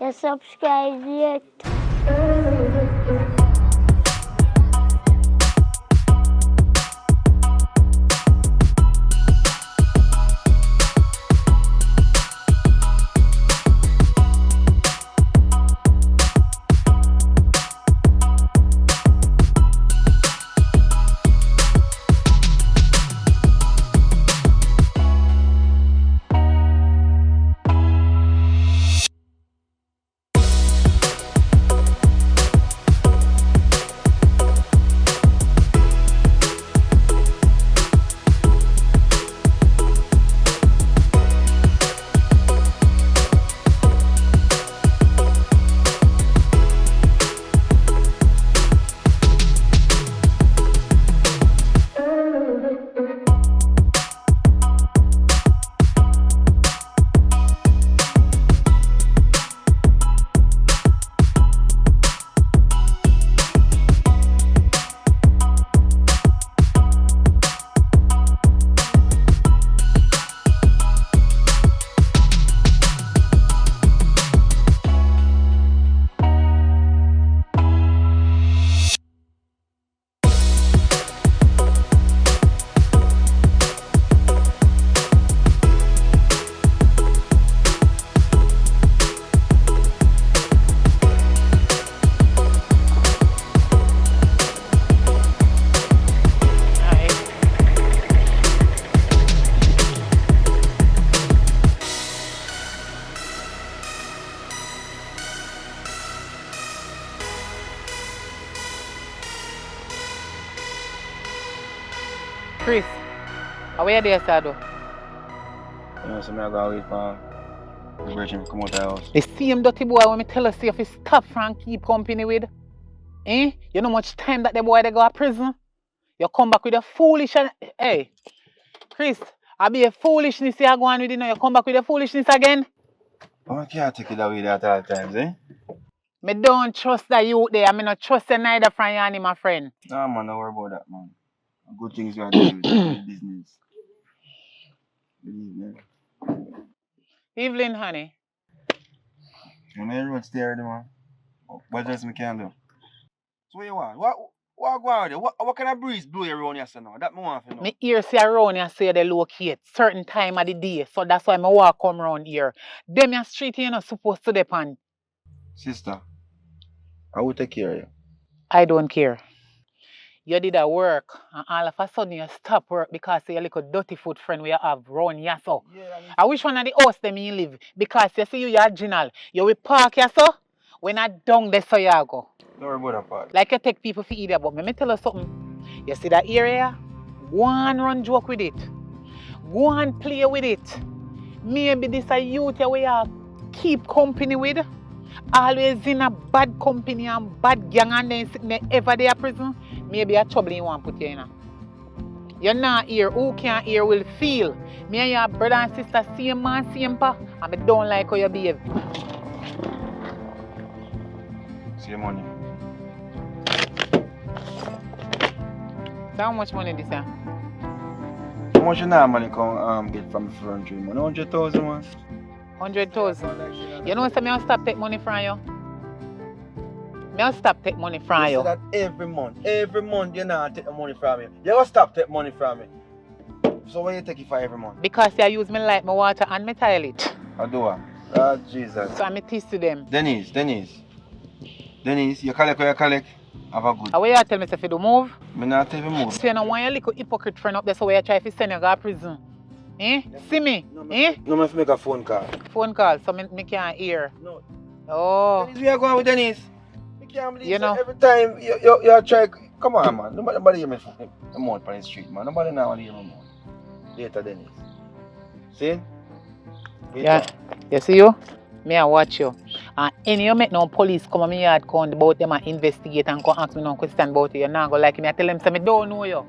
You subscribe yet? Chris, how are you there, Sado? You know, so I go wait for the Virgin to come out of the house. The same dirty boy when me tell us if he stop and keep company with. Eh? You know much time that the boy they go to prison? You come back with a foolish and hey, Chris, I be a foolishness you go on with, you know. You come back with a foolishness again. I can't take it away that all times, eh? Me don't trust that you there. I mean, not trust you neither from you, my friend. Nah, man, don't worry about that, man. Good things you are doing with business. Believe me. Evelyn, honey. I'm on the road there, man. What else I can do? So what you want? What go on there? What kind of breeze blow you around here so now? That me want to know. Me ear say around here say they locate certain time of the day. So that's why me walk come around here. Them your street you not supposed to depend. Sister, I will take care of you. I don't care. You did a work and all of a sudden you stop work because of your little dirty foot friend we have round here so. Yeah, I wish one of the house them you live because you see you original. You will park here so when I down there so you go. don't worry about that part. Like you take people for idiot, but me tell you something. You see that area? Go and run joke with it. Go and play with it. Maybe this a youth where you keep company with. Always in a bad company and bad gang and then sitting there ever there prison. Maybe a trouble you want to put you in. You're not here. Who can't hear will feel. Me and your brother and sister same man, same pa. And I don't like how you behave. See your money. So how much money this year? How much you normally come get from the front room? 100,000 man. 100,000. You know what I stop take money from you? I'll stop take money from you. You say that every month you not take the money from me. You will stop take money from me. So why you take it for every month? Because you use me like my water and me toilet. I do it. Oh Jesus. So I'm teach to them. Denise, you collect or you collect? Have a good. How you tell me if you do move? Me not tell you move. So you know want your little hypocrite friend up there so you try to send you to prison. Eh? See me? Eh? No, I have to make a phone call. Phone call so me can't hear. No. Oh. Denise, we are going with Denise. I can't believe You know. every time you try. Come on, man. Nobody hear me a month on the street, man. Nobody now want to hear me more. Later, Denise. See? Later. Yeah. You see you? Me I watch you. And any you make no police come on me yard come about them and investigate and come ask me no question about you. You're not gonna like me. I tell them say me don't know you.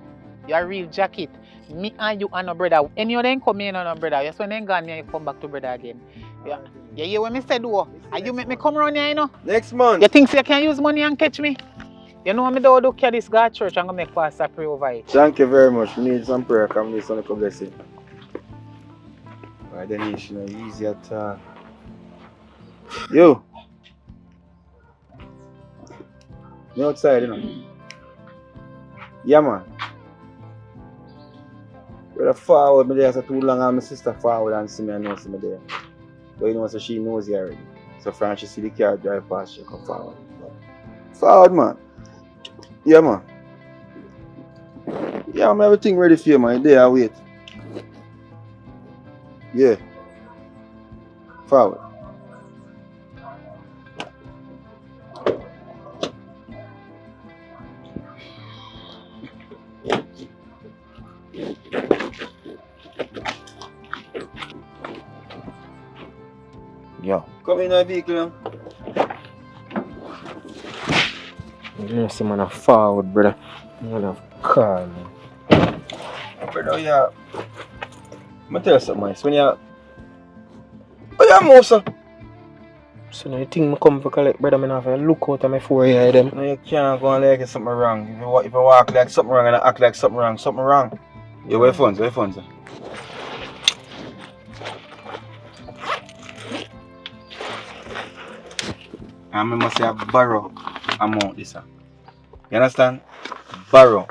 You're a real jacket. Me and you and no brother. Any of them come in and no brother. Yes, when they gone here, you come back to brother again. Yeah. You hear what me say do? And you make me come around here, you know? Next month. You think so you can use money and catch me? You know me do carry this guy church and go make pastor pray over it. Thank you very much. We need some prayer. Come need some blessing. Alright, Denise, you know, easy at Yo, Me outside, you know. Yeah, man. Brother forward me there so too long and my sister forward and see me and know see me there. But you know so she knows you already. So from she see the car drive past, she come forward. Forward, man. Yeah, man. Yeah, I'm everything ready for you, man. There, I wait. Yeah. Forward. Yo. Come in the vehicle now. You see man a forward, brother. Man a car, man. Brother, yeah. I'm tell you something, man. So when you... Oh, yeah, Mosa. So now you think me come for collect, brother, me have to look out of my 4 eye them. No, you can't go and like something wrong. If you walk like something wrong and act like something wrong. Yeah, where funds, sir? And I must say borrow amount this, sir. You understand? Borrow.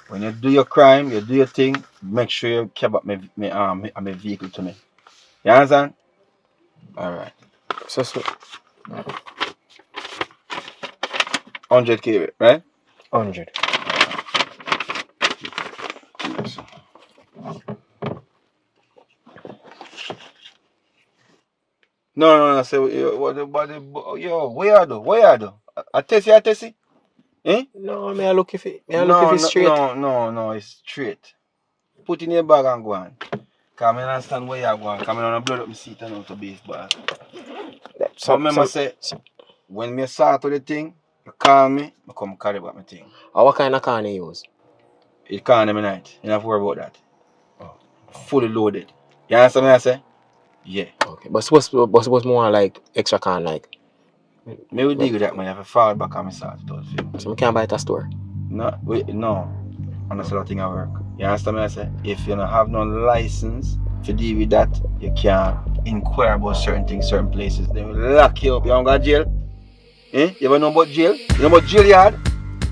When you do your crime, you do your thing, make sure you keep up my vehicle to me. You understand? Alright. So 100K, right? 100. No. Say where you do? I test you? Eh? No, me I look if it's straight. No, it's straight. Put in your bag and go on. Cause I understand where you're going. Cause I don't blood up my seat and out of baseball. So remember say, when me start with the thing, you call me, I come carry back my thing. What kind of car you use? It can't every night. You don't have to worry about that. Oh. Fully loaded. You understand what I say? Yeah. Okay. But suppose more like extra can like. Me will deal with that, man. You have to fall back on my side. So I can't buy it at a store. No. And that's the thing I work. You understand what I say? If you don't have no license to deal with that, you can't inquire about certain things, certain places. They will lock you up. You don't got jail? Eh? You ever know about jail? You know about jail yard?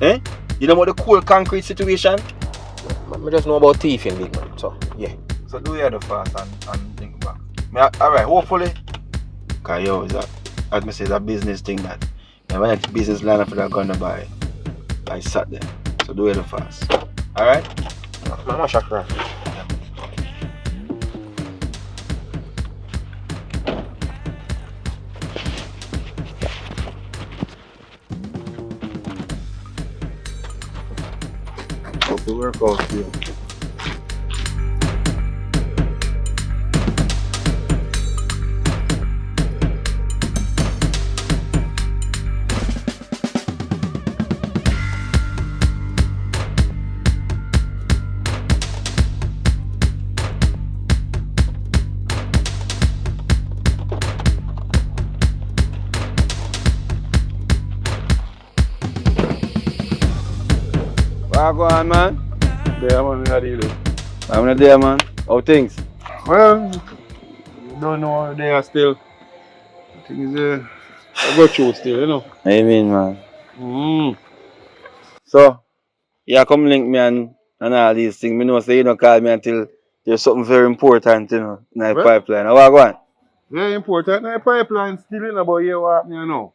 Eh? You know about the cold concrete situation? I just know about thieving, big man. So, yeah. So do your other fast and think back. Alright, hopefully. Because yo, as I say, it's a business thing that when it's business line up for that gun to buy, I sat there. So do it fast. Alright? Mama Shakra. Hope it work out for you. What go on, man? There, man, how do you do? I'm not there, man. How things? Well, don't know, they are still. Things I go through still, you know. I mean, man. Mm. So, yeah, come link me and all these things. Me know say you don't call me until there's something very important, you know, in the Well, pipeline. How go on? very important. Now, pipeline still in about here what happening, you know.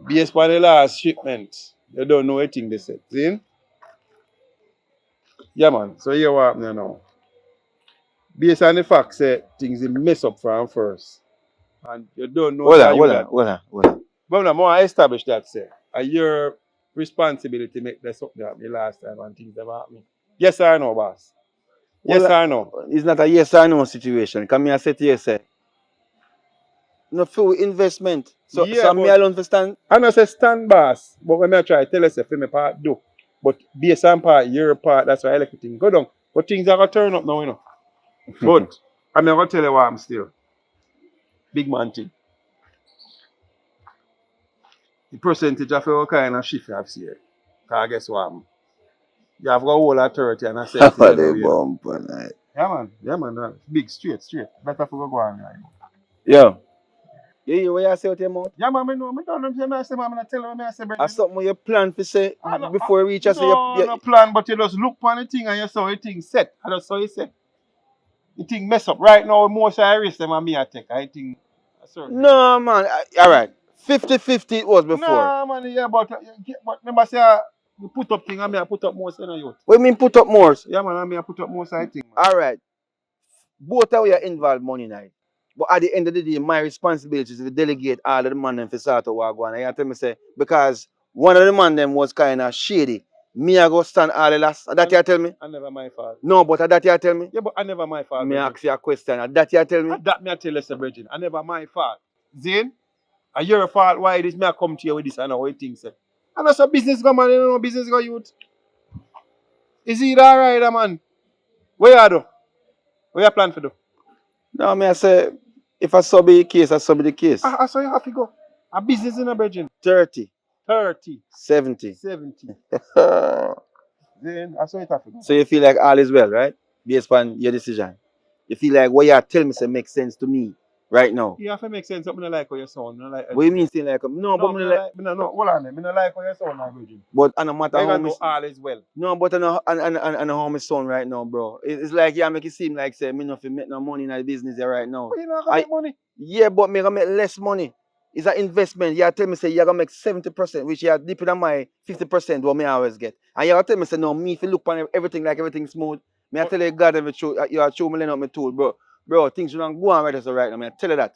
Based on the last shipment, you don't know anything they said. See? Yeah, man. So here what happening now. Based on the fact say things they mess up from first. And you don't know that you that. Hold on. But now, more I establish that, say, your responsibility to make this up that the last time and things ever happen. Yes or no, boss? Yes or no? It's not a yes or no situation. Come here, I say to you, say, no full investment. So me I don't understand. I know say stand boss, but when I try to tell you say for me part do. But based on part, your part, that's why I like the thing. Go down. But things are gonna turn up now, you know. But I'm not gonna tell you what I'm still. Big man thing. The percentage of your kind of shift you have here. Cause guess what? You have got whole authority and I say you know. Yeah man, big straight. Better for go on. Right? Yo. You hear what you say with your mouth? Yeah, man, I know. I don't know if I say, man, I tell you what I say, That's Bridget. something you plan to say before you reach us. No plan, but you just look on the thing and you saw the thing set. I just saw it set. The thing mess up. Right now, most of the risk them and me I take. I think. No, man. Alright. 50-50 it was before. Nah, man, yeah, but remember say you put up thing and me I put up most of the youth. What do you mean put up more? Yeah, man, and me I put up most of the thing. Alright. Both of you are involved money now. But at the end of the day, my responsibility is to delegate all of the man them for start to walk on. And you tell me say, because one of the man them was kind of shady. Me I go stand all the last. That you tell me? I never my fault. No, but that you tell me? Yeah, but I never my fault. Me ask you a question. That you tell me? That me I tell you, Sir Bridget. I never my fault. Zane, and your fault why this me I come to you with this and how you think say. And that's a business go man, you know business go youth. Is it alright, man? What you do? What you plan for do? No, me I say, if I sub the case, I sub the case. I saw you have to go. A business in a Bridget. 30. 30. 70. 70. So Then I saw it have to go. you feel like all is well, right? Based on your decision. You feel like what you tell me say makes sense to me right now. You have to make sense. Something like how you sound. Like what you mean saying like no, but me like hold on. Me not like how you sound, my Bridget. but no matter how me all is well. no, but I know and how me sound right now, bro. It's like you make it seem like say me not make no money in the business here right now. But you not gonna make money. Yeah, but me gonna make less money. It's an investment. You tell me say you're gonna make 70%, which you are deeper than my 50% what me always get. And you tell me say no, me if you look on everything like everything smooth. Me I tell you God every truth, you are true me laying up my tool, bro. Bro, things don't go on right so right now. Me I tell you that.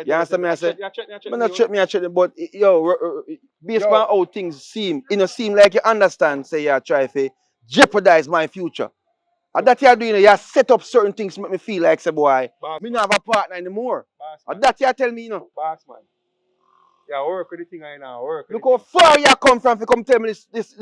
You understand me? I say, me not check me, I check but yo, based on how things seem, it don't seem like you understand, say you try to jeopardize my future. And that you're doing, you set up certain things to make me feel like, say, boy, me not have a partner anymore. And that you tell me, you know. Boss man. Yeah, work with the thing I know. Work with look how far you come from to come tell me this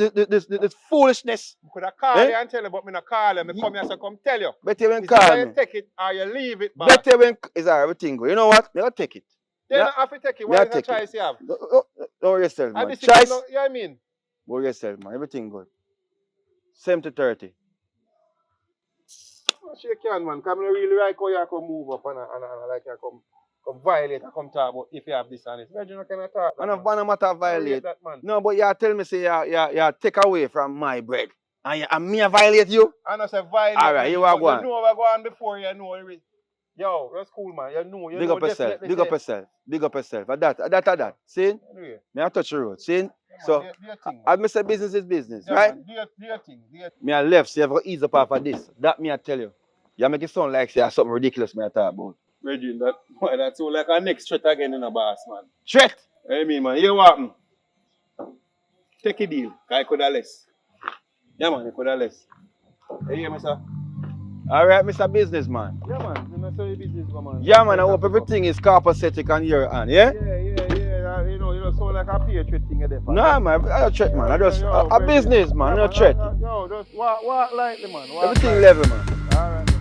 foolishness. I could have called you and tell you, but me not call you. Me come here so come tell you. Better when call me. You take it or you leave it, boss. Better when is everything go. You know what? Never take it. Then I have to take it. What is the choice you have? Don't worry yourself, man. Choice. Yeah, I mean. Don't worry yourself, man. Everything good. 70-30. She can, man. Because I really like how you can move up and like you come violate and come talk about if you have this and this. Imagine you cannot talk. I don't matter violate. That, man. No, but you tell me say you take away from my bread. And me violate you? I don't say violate. Alright, you are going. You know what going before you know it. Yo, that's cool, man. You know. Big up yourself. Big up yourself. Big up yourself. At that. See? Anyway. Me I touch the road. See? Yeah, so, as me say business is business, yeah, right? Do your thing. Me I left, so you have to ease up off of this. That me I tell you. You make it sound like say something ridiculous me I talk about. Reggie, that's all like our next threat again in a boss, man. Threat? Hey, me, man. You what happen? Take a deal. I could have less. Yeah, man, I could have less. Hey, hear me, sir? Alright, Mr. Businessman. Yeah, man. You know, so your business, man. Yeah, man. I hope everything is copacetic on your hand, yeah? Yeah. You know, sound like a patriot thing at the Nah, man. I don't threat, man. I just a business, man. No threat. Yo, just walk lightly, man. Everything level, man. Alright.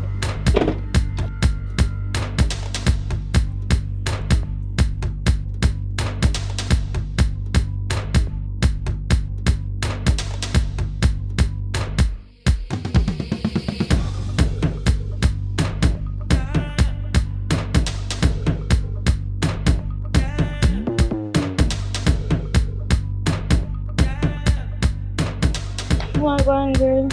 Come on, girl.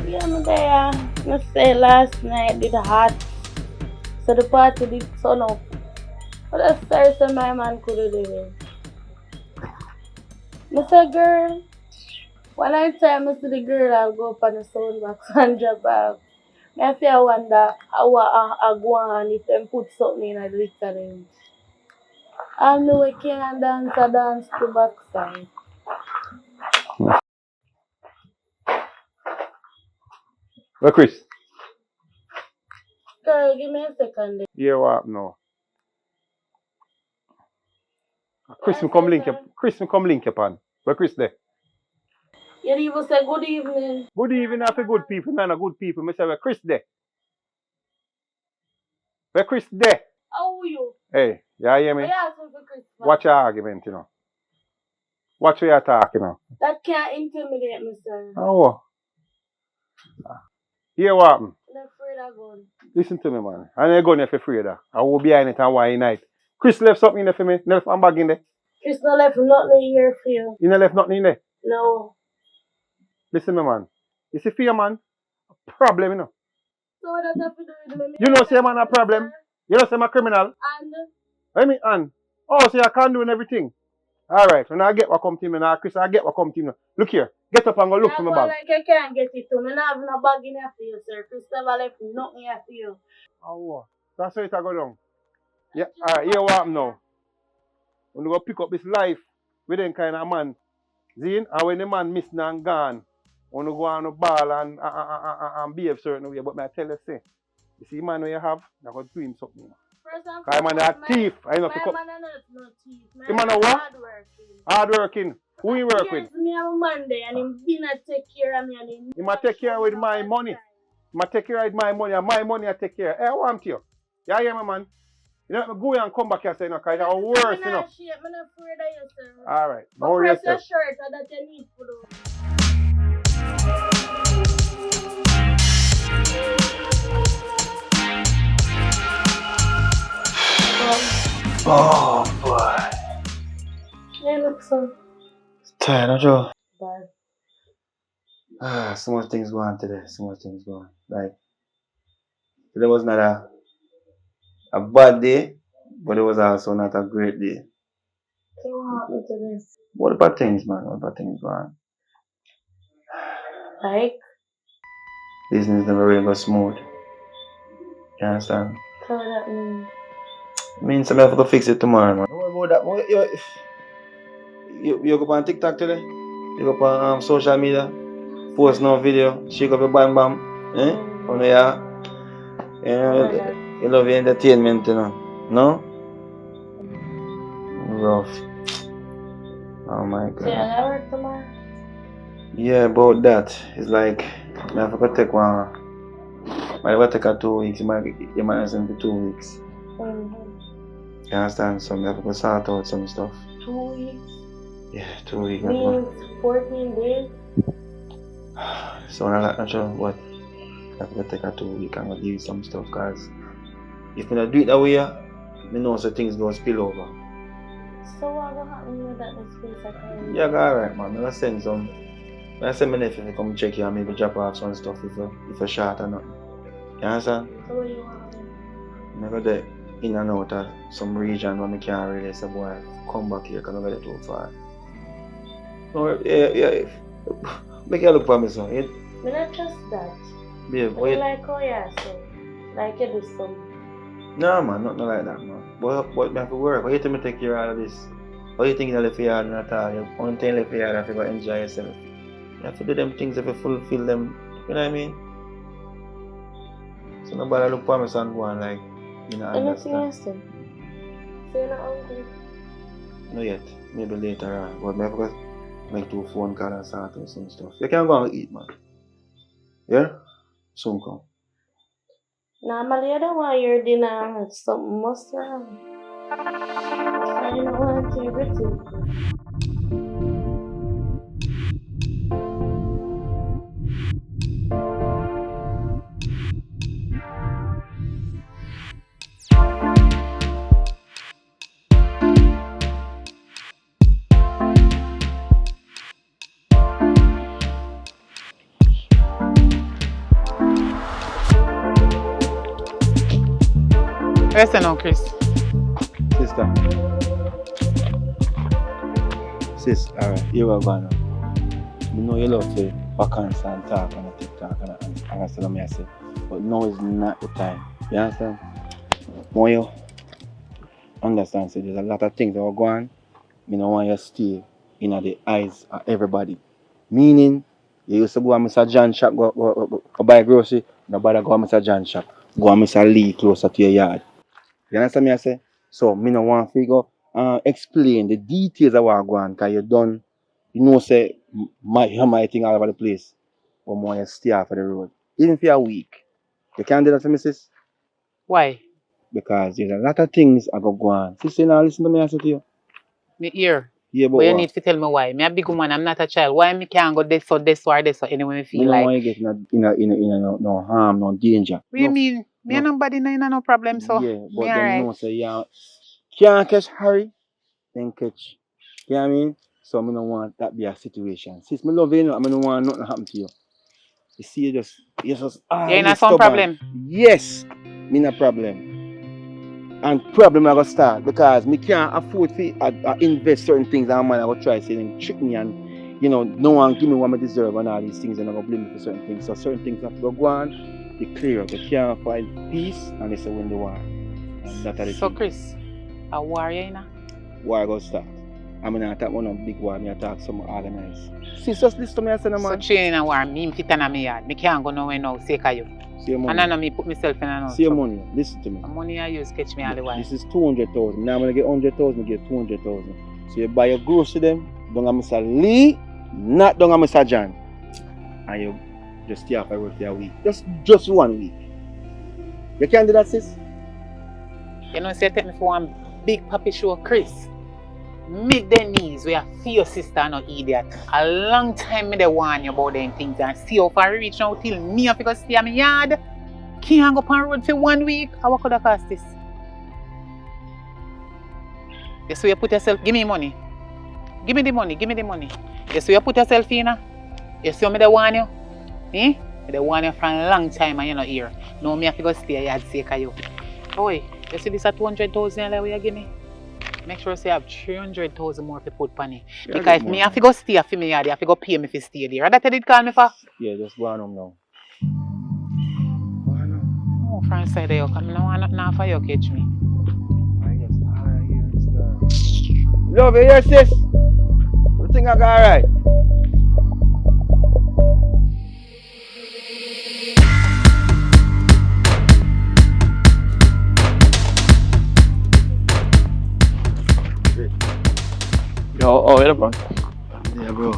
Yeah, I'm there. I say last night did hot. So the party did sun up. But that's sorry so my man could do it. I say, girl, one time I see the girl, I'll go up on the sound box and drop off. I feel wonder how I go on if them put something in the liquor them. I know we can't dance to backside. Well, Chris. Girl, give me a second. Yeah, what no. Chris, me come link up on. Where Chris there? You even say good evening. Good evening after good people, man. Good people. Me say where Chris there? Where Chris there? How are you? Hey, you hear me? I asked for Chris. Watch your argument, you know. Watch what you're talking, you know. That can't intimidate me, sir. Oh. Here what happened? I'm afraid of gun. Listen to me, man. I ain't going there for afraid of. I will behind it and why night. Chris left something in there for me. Left a bag in there. Chris no left nothing here for you. You know left nothing in there. No. Listen, me, man. You see, fear, man, problem, you know. So what that have to do with me? You know, say, man, a problem. You know, say, I'm a criminal. And I mean, and. Oh, so you can't do everything. All right. When I get what come to me now, Chris, I get what come to me. Look here. Get up and go look for my bag. like I can't get it to me. I have no bag in here for you, sir. Chris never left nothing here for you. Oh, that's how it go down. Yeah, all right. Here what happen now. When you go pick up this life with them kind of man, Zine, and when the man missing and gone, when you go on the ball and behave certain way, but I tell you, say, you see man where you have, you're going to do him something. Because man a thief. I know pick up. Man no thief. The man a what? Hardworking. Hardworking. Who you work with? Yes, me have a man there and him did not take care of me and him. He might take care with my money. He might take care with my money and my money I take care. Hey, I want you. Yeah, yeah, my man. You know, go and come back here, say, no, because you're worse, you know. I'm not afraid of you, sir. All right. But Don't worry press your yourself. shirt that you need for the... Oh boy. You look so Tired, don't you? bad. So much things going on today. So much things going on. Like, today was not a bad day, but it was also not a great day. So what happened to this? What about things, man? What about things going on? Like, Business never really go smooth. You understand? how that mean? Means I'm have to fix it tomorrow, man. Don't worry about that. You go on TikTok today? You go on social media? Post no video? Shake up your bam bam? Eh? Oh, yeah. You love your entertainment, you know? No? Rough. Oh my god. Yeah, I work tomorrow. Yeah, about that. It's like, I have to take one. I have to take 2 weeks. You might send for 2 weeks. You understand? So I have to sort out some stuff. 2 weeks? Yeah, 2 weeks. Means 14 days? So I'm not sure what. I have to take 2 weeks and I'll give you some stuff because if I don't do it that way, I know so things going to spill over. So what will happen with that this place at home? Yeah, alright, man. I'm going to send some. I send my nephew to come check you and maybe drop off some stuff if you're short or nothing. You understand? So what do you want? I'm going to in and out of some region where I can't really say, boy, come back here because I'm going to get too far. No, yeah. Make you look for me, son. I not trust that. Babe, But you like how you are, so. Like you do something. No, man, nothing like that, man. But I have to work. Why you tell me take care of all of this? Why you think you left yard and at all? You want to left yard if you go enjoy yourself. You have to do them things if you fulfill them. You know what I mean? So nobody look for me son go on like, you know, Anything understand. else then? So you're not hungry? Not yet. Maybe later on. But I have to make 2 phone calls and sort out some stuff. You can go and eat, man. Yeah? Soon come. Normally I don't want your dinner and something must wrong. I don't want everything. Listen now, Chris. Sister. Sis, alright, you are going now. You know you love to vacance and talk on the TikTok and I still me say. But now is not the time. You understand? When you understand, so there's a lot of things that are going on. I don't want you to stay in the eyes of everybody. Meaning, you used to go to Mr. John shop, go buy grocery, nobody go to Mr. John shop. Go to Mr. Lee closer to your yard. You understand me I say? So, me no want to figure explain the details of what go on because you done, you know say, you might think all over the place. But more you stay off of the road. Even for a week. You can't do that for me, sis? Why? Because there's a lot of things I go on. Sister, now listen to me I say to you. Me ear. Yeah, But you what? need to tell me why. Me a big woman, I'm not a child. Why me can't go this or anyway me Me feel no like. want you get no harm, no danger. What you No, mean? Me and no. nobody no problem, so Yeah, me but them alright. know say yeah, can't catch Harry, then catch. You know what I mean? So me no want that be a situation. Since me love you, I don't want nothing happen to you. You see, you just You ain't always have some stubborn. problem. Yes, me no problem. And problem I go start because me can't afford to invest certain things and man I go try say them trick me and no one give me what I deserve and all these things and I go blame me for certain things. So certain things have to go on, they clear up. They can't find peace and they say win the war. And that's the So thing. Chris, a warrior, you know? War go start. I mean I talk one of big war, me I talk some organized. See, just listen to me I say no So man. training a war, me fit on my yard. Me can't go nowhere now, sake of you. See your And I money. know me put myself in a See your trouble. money. Listen to me. The money I use catch me all the while. This is 200,000. Now I'm gonna get 100,000, I get 200,000. So you buy your grocery them, don't have Mr. Lee, not don't have Mr. John. And you just stay off I work for a week. Just 1 week. You can't do that, sis? You know, say take me for one big puppy show, Chris. Me the knees where I feel your sister no idiot. A long time me they warn you about them things and see how far reach now till me have to go stay in my yard. Can't go on road for 1 week. How could I cost this? Yes, so you put yourself, give me money. Give me the money, give me the money. Yes, so you put yourself in. You see me they warn you? Eh? They warn you for a long time and you're not here. No, me have to go stay yard sake of you. Boy, you see this at 200,000 that you give me? Make sure you have 300,000 more to put on it. Yeah, Because if me have to go stay for me yard, you have to go pay me to stay there. That's what you did call me for? Yeah, just go on home now. Oh, from side of you, because I don't want nothing for you catch me. Love you, yes, sis. You think I got alright? Yo, oh, yeah, bro. Yeah, bro.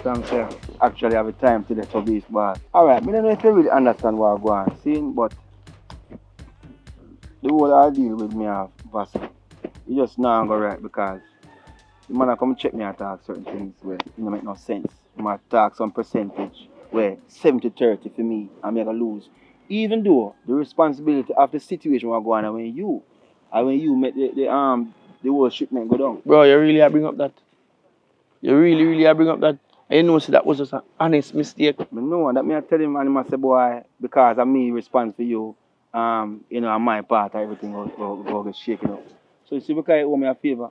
Thanks, yeah. Actually, I have a time to let this, but alright, I don't know if you really understand what I'm going seeing, but the whole idea with me have Vassal. You just now go right because the man come check me and talk certain things where it don't make no sense. He might talk some percentage where 70-30 for me and me gonna lose. Even though the responsibility of the situation will go on when you make the whole shipment go down. Bro, you really bring up that. You really bring up that. And you know, see, that was just an honest mistake. But no, that me I tell him and he must say, boy, because of me respond for you, on my part everything will get shaken up. So you see, because you owe me a favor,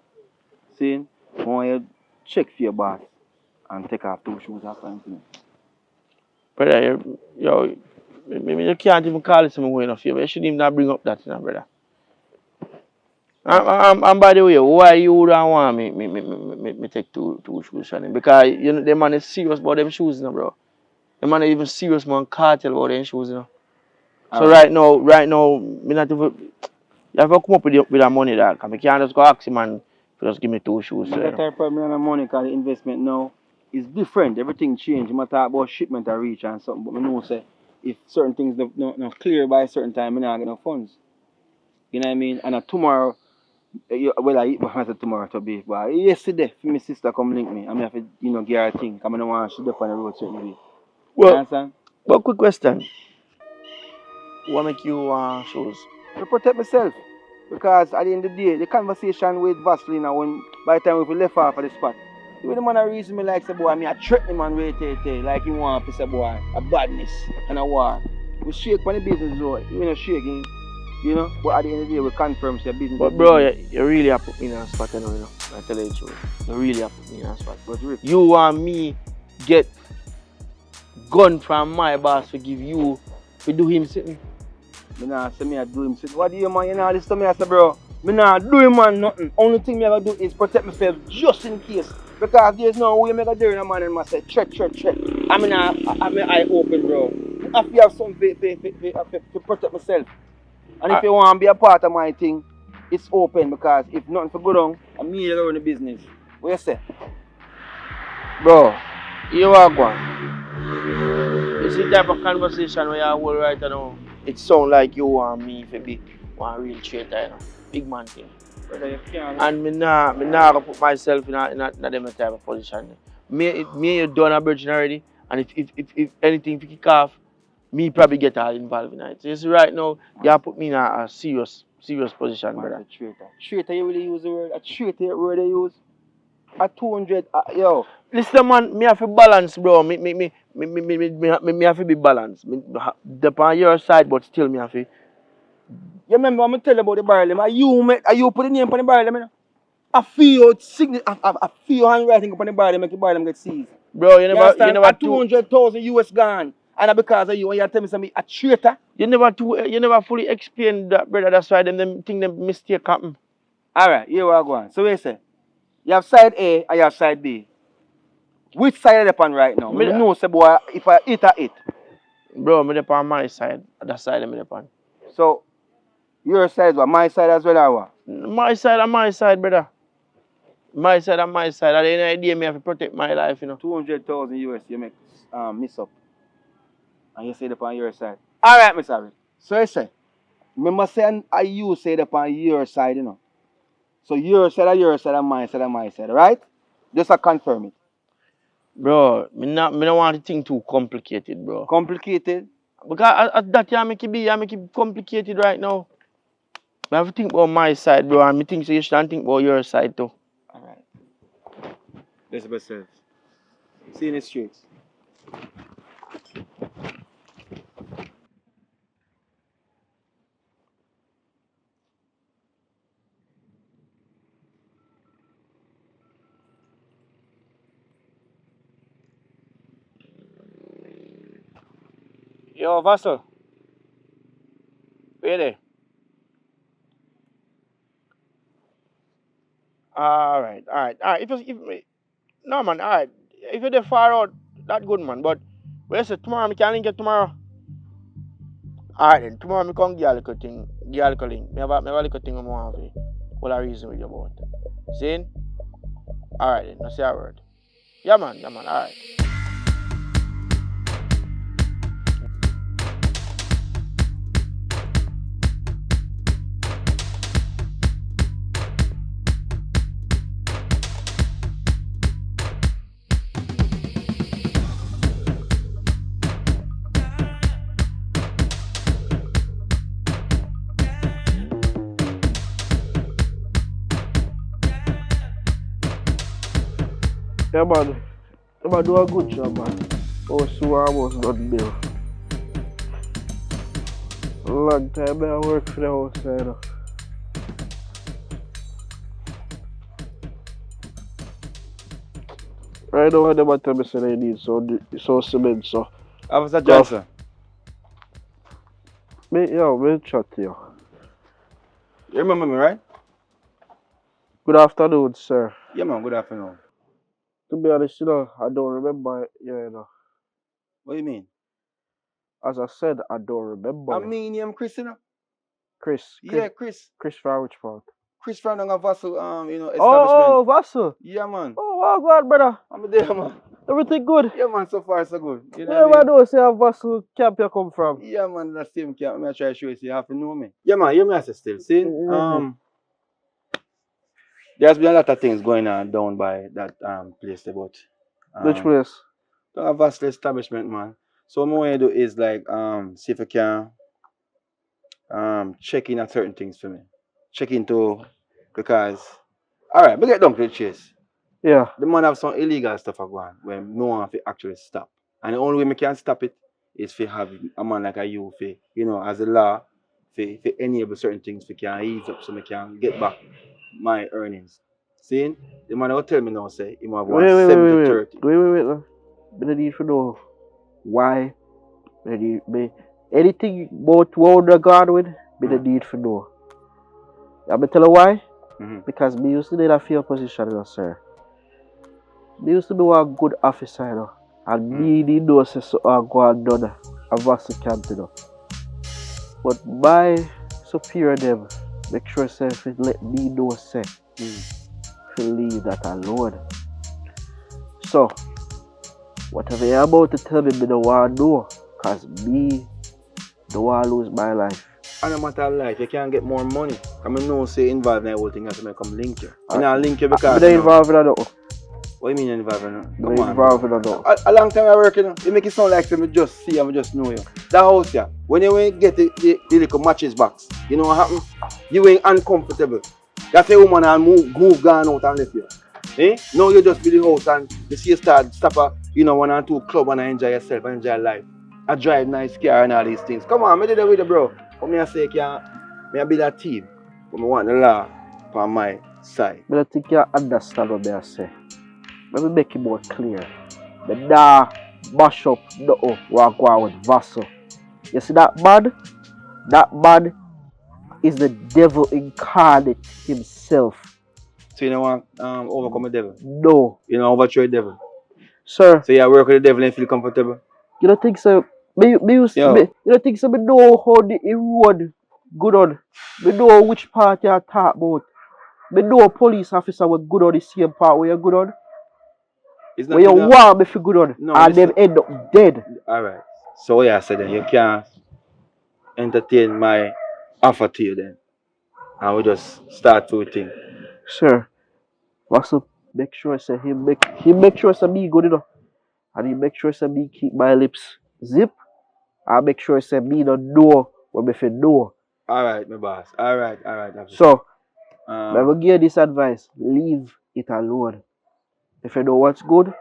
saying, I want you to check for your boss and take off 2 shoes after him. Brother, maybe you can't even call it something going off here, but you shouldn't even not bring up that, brother. And by the way, why you don't want me take two shoes from him? Because the man is serious about them shoes, bro. The man is even serious man cartel about them shoes, So right now, me not even, you have to come up with that money, dog. I can't just go ask him and just give me 2 shoes. That type of problem of money because the investment now is different. Everything changed. You might talk about shipment or reach and something, but I know say if certain things not clear by a certain time, I not get no funds. You know what I mean? And tomorrow, well, I eat my hands tomorrow to be, but yesterday, for my sister come link me. I mean, have to, give her a thing. Because I don't want to up on the road certain way. You understand? Well, quick question. What make you shoes? To protect myself. Because at the end of the day, the conversation with Vaseline, when by the time we left off at the spot, the way the man reason me like say boy, I threaten the man like he want to say boy, a badness and a war. We shake on the business though, we not shaking, but at the end of the day we confirm say business. But bro, you really have put me in a spot, I tell you the truth. You really have put me in a spot. But Rick, you want me get gun from my boss to give you to do him something? Me nah say me I do him something. What do you man? You know this to me I say bro. Me nah do him man nothing. Only thing me I gotta do is protect myself just in case. Because there's no way me gonna do a man and I say threat. I mean eye open bro. I have to have something to protect myself. And if you want to be a part of my thing, it's open because if nothing for go down, I'm me that run the business. What you say? Bro, you are going. This is the type of conversation where you hold right now. It sounds like you want me to be one real traitor, big man thing. Brother, you can't. And me nah gonna put myself in a them type of position. Me you done a virgin already, and if anything kick off, me probably get all involved in it. So you see right now, you have put me in a serious position, Man, brother. a traitor. Traitor, you really use the word? A traitor word they use? A 200, yo. Listen, man, me have to balance, bro. Me have to be balanced. Depend on your side, but still me have to. You remember I'm tell you about the barrel, you put the name on the barrel, man. I feel your signature, I feel your handwriting upon the barrel, make the barrel get seized. Bro, You understand? never A 200,000 US gone. And because of you, and you tell me something, a traitor. you never fully explain that, brother. That's why them think them mistake happen. Alright, here we are going. So we say, you have side A and you have side B. Which side are you on right now? Me, Me know, say boy, if I hit, I hit. bro, me dey on my side. That side me dey on. So, your side is what? My side as well, or what? My side and my side, brother. My side and my side. At the end of the day, me have to protect my life, you know. 200,000 US, you make miss up. And you say it upon your side. Alright, Mr. Abby. So you say, remember saying you say it upon your side, you know. So your side and my side, right? Just to confirm it. Bro, me don't want the thing too complicated, bro. Complicated? Because at that time, I make it complicated right now. I have to think about my side, bro, and me think so you should think about your side too. Alright. Listen yourself. See in the streets. Yo, Vassal. Where there? Alright. No, man, alright. If you're there far out, that good, man. But, where say tomorrow, I can link it tomorrow. Alright, then. Tomorrow, I come give you a little thing. Give you a little link. I have a little thing I want to what I reason with you about. See? Alright, then. Let's say a word. Yeah, man. Alright. Yeah, man. You do a good job, man. Oh, so I was not there. Long time I work for the outside. Right now, they tell me say they need so cement, so. Officer Johnson. Me chat to you. You remember me, right? Good afternoon, sir. Yeah, man. Good afternoon. To be honest, I don't remember you, What do you mean? As I said, I don't remember. I mean, I'm Chris, you know? Chris. Yeah, Chris. Chris from which part? Chris from the Vassal, establishment. Oh, Vassal. Yeah, man. Oh, God, brother. I'm there, man. Everything good? Yeah, man. So far, so good. You know Where what I mean? do I say how Vassal camp you come from? Yeah, man. That's the same camp. I'm going to try to show you so you have to know me. Yeah, man. You may still see. There's been a lot of things going on down by that place there, but Which place? a vast establishment, man. So what I want to do is like see if I can check in at certain things for me. Check into because alright, we get down to the chase. Yeah. The man have some illegal stuff going when no one can actually stop. And the only way we can stop it is to have a man like you as a law for enable certain things we can ease up so we can get back my earnings. See? The man will tell me now, say, he have 170 30. Wait. I need to know why. Anything about what the God with, I need to know. I'm tell you why? Because me used to be in a fair position, sir. Me used to be a good officer, and me need know say so I go and done a vast camp, But my superior them make sure say if it let me know say to leave that alone. So whatever you're about to tell me, I don't want to know, because me don't want to lose my life. And no matter of life, you can't get more money. I mean, no say involved in the whole thing as I come link you. I not link you because. I'm involved in that. What do you mean involved in that? I'm involved in that. A long time I work, you know. You make it sound like me just see and just know you. That house, yeah. When you get the little matches box, you know what happen? You ain't uncomfortable. That's a woman and move gone out and left you. Eh? Now you just be the house and you see you stop a, 1 and 2 club and enjoy yourself and enjoy life. I drive nice car and all these things. Come on, me did it with you, bro. But me I say, me I be that team. But me want the law on my side. But I think you understand what I say. Let me make it more clear. The da bash up the walk with Vaso. You see that bad? That bad is the devil incarnate himself. So you don't want overcome the devil? No. You don't overthrow the devil? Sir. So you work with the devil and feel comfortable? You don't think so? You don't think so? Me know how the road good on. Me know which part you talk about. Me know a police officer will good on the same part where you good on. Where you want me to good on. No, and them end up dead. Alright. So what you said then, you can't entertain my offer to you then. And we just start to think. Sir, Russell make sure say he make sure say me good enough. And he make sure say me keep my lips zip. I make sure say me don't know what me fi know. Alright, my boss. Alright. So I will give you this advice. Leave it alone. If you know what's good,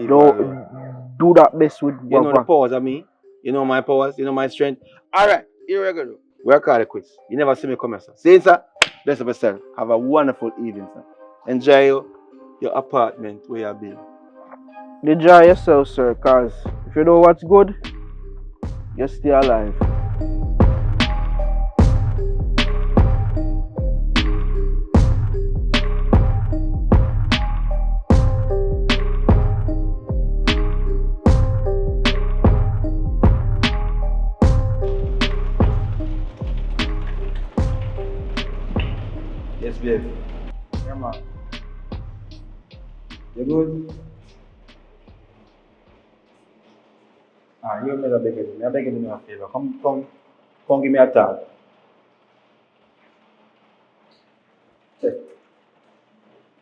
don't do that mess with you know the powers of me. You know my powers, you know my strength. Alright, here we go. We're called it quits. You never see me come here, sir. See, sir? Bless up yourself. Have a wonderful evening, sir. Enjoy your apartment where you're building. Enjoy yourself, sir, because if you know what's good, you're still alive. Yes, babe. Yeah, man. You good? You never beg me. I beg you a favor. Come give me a tag.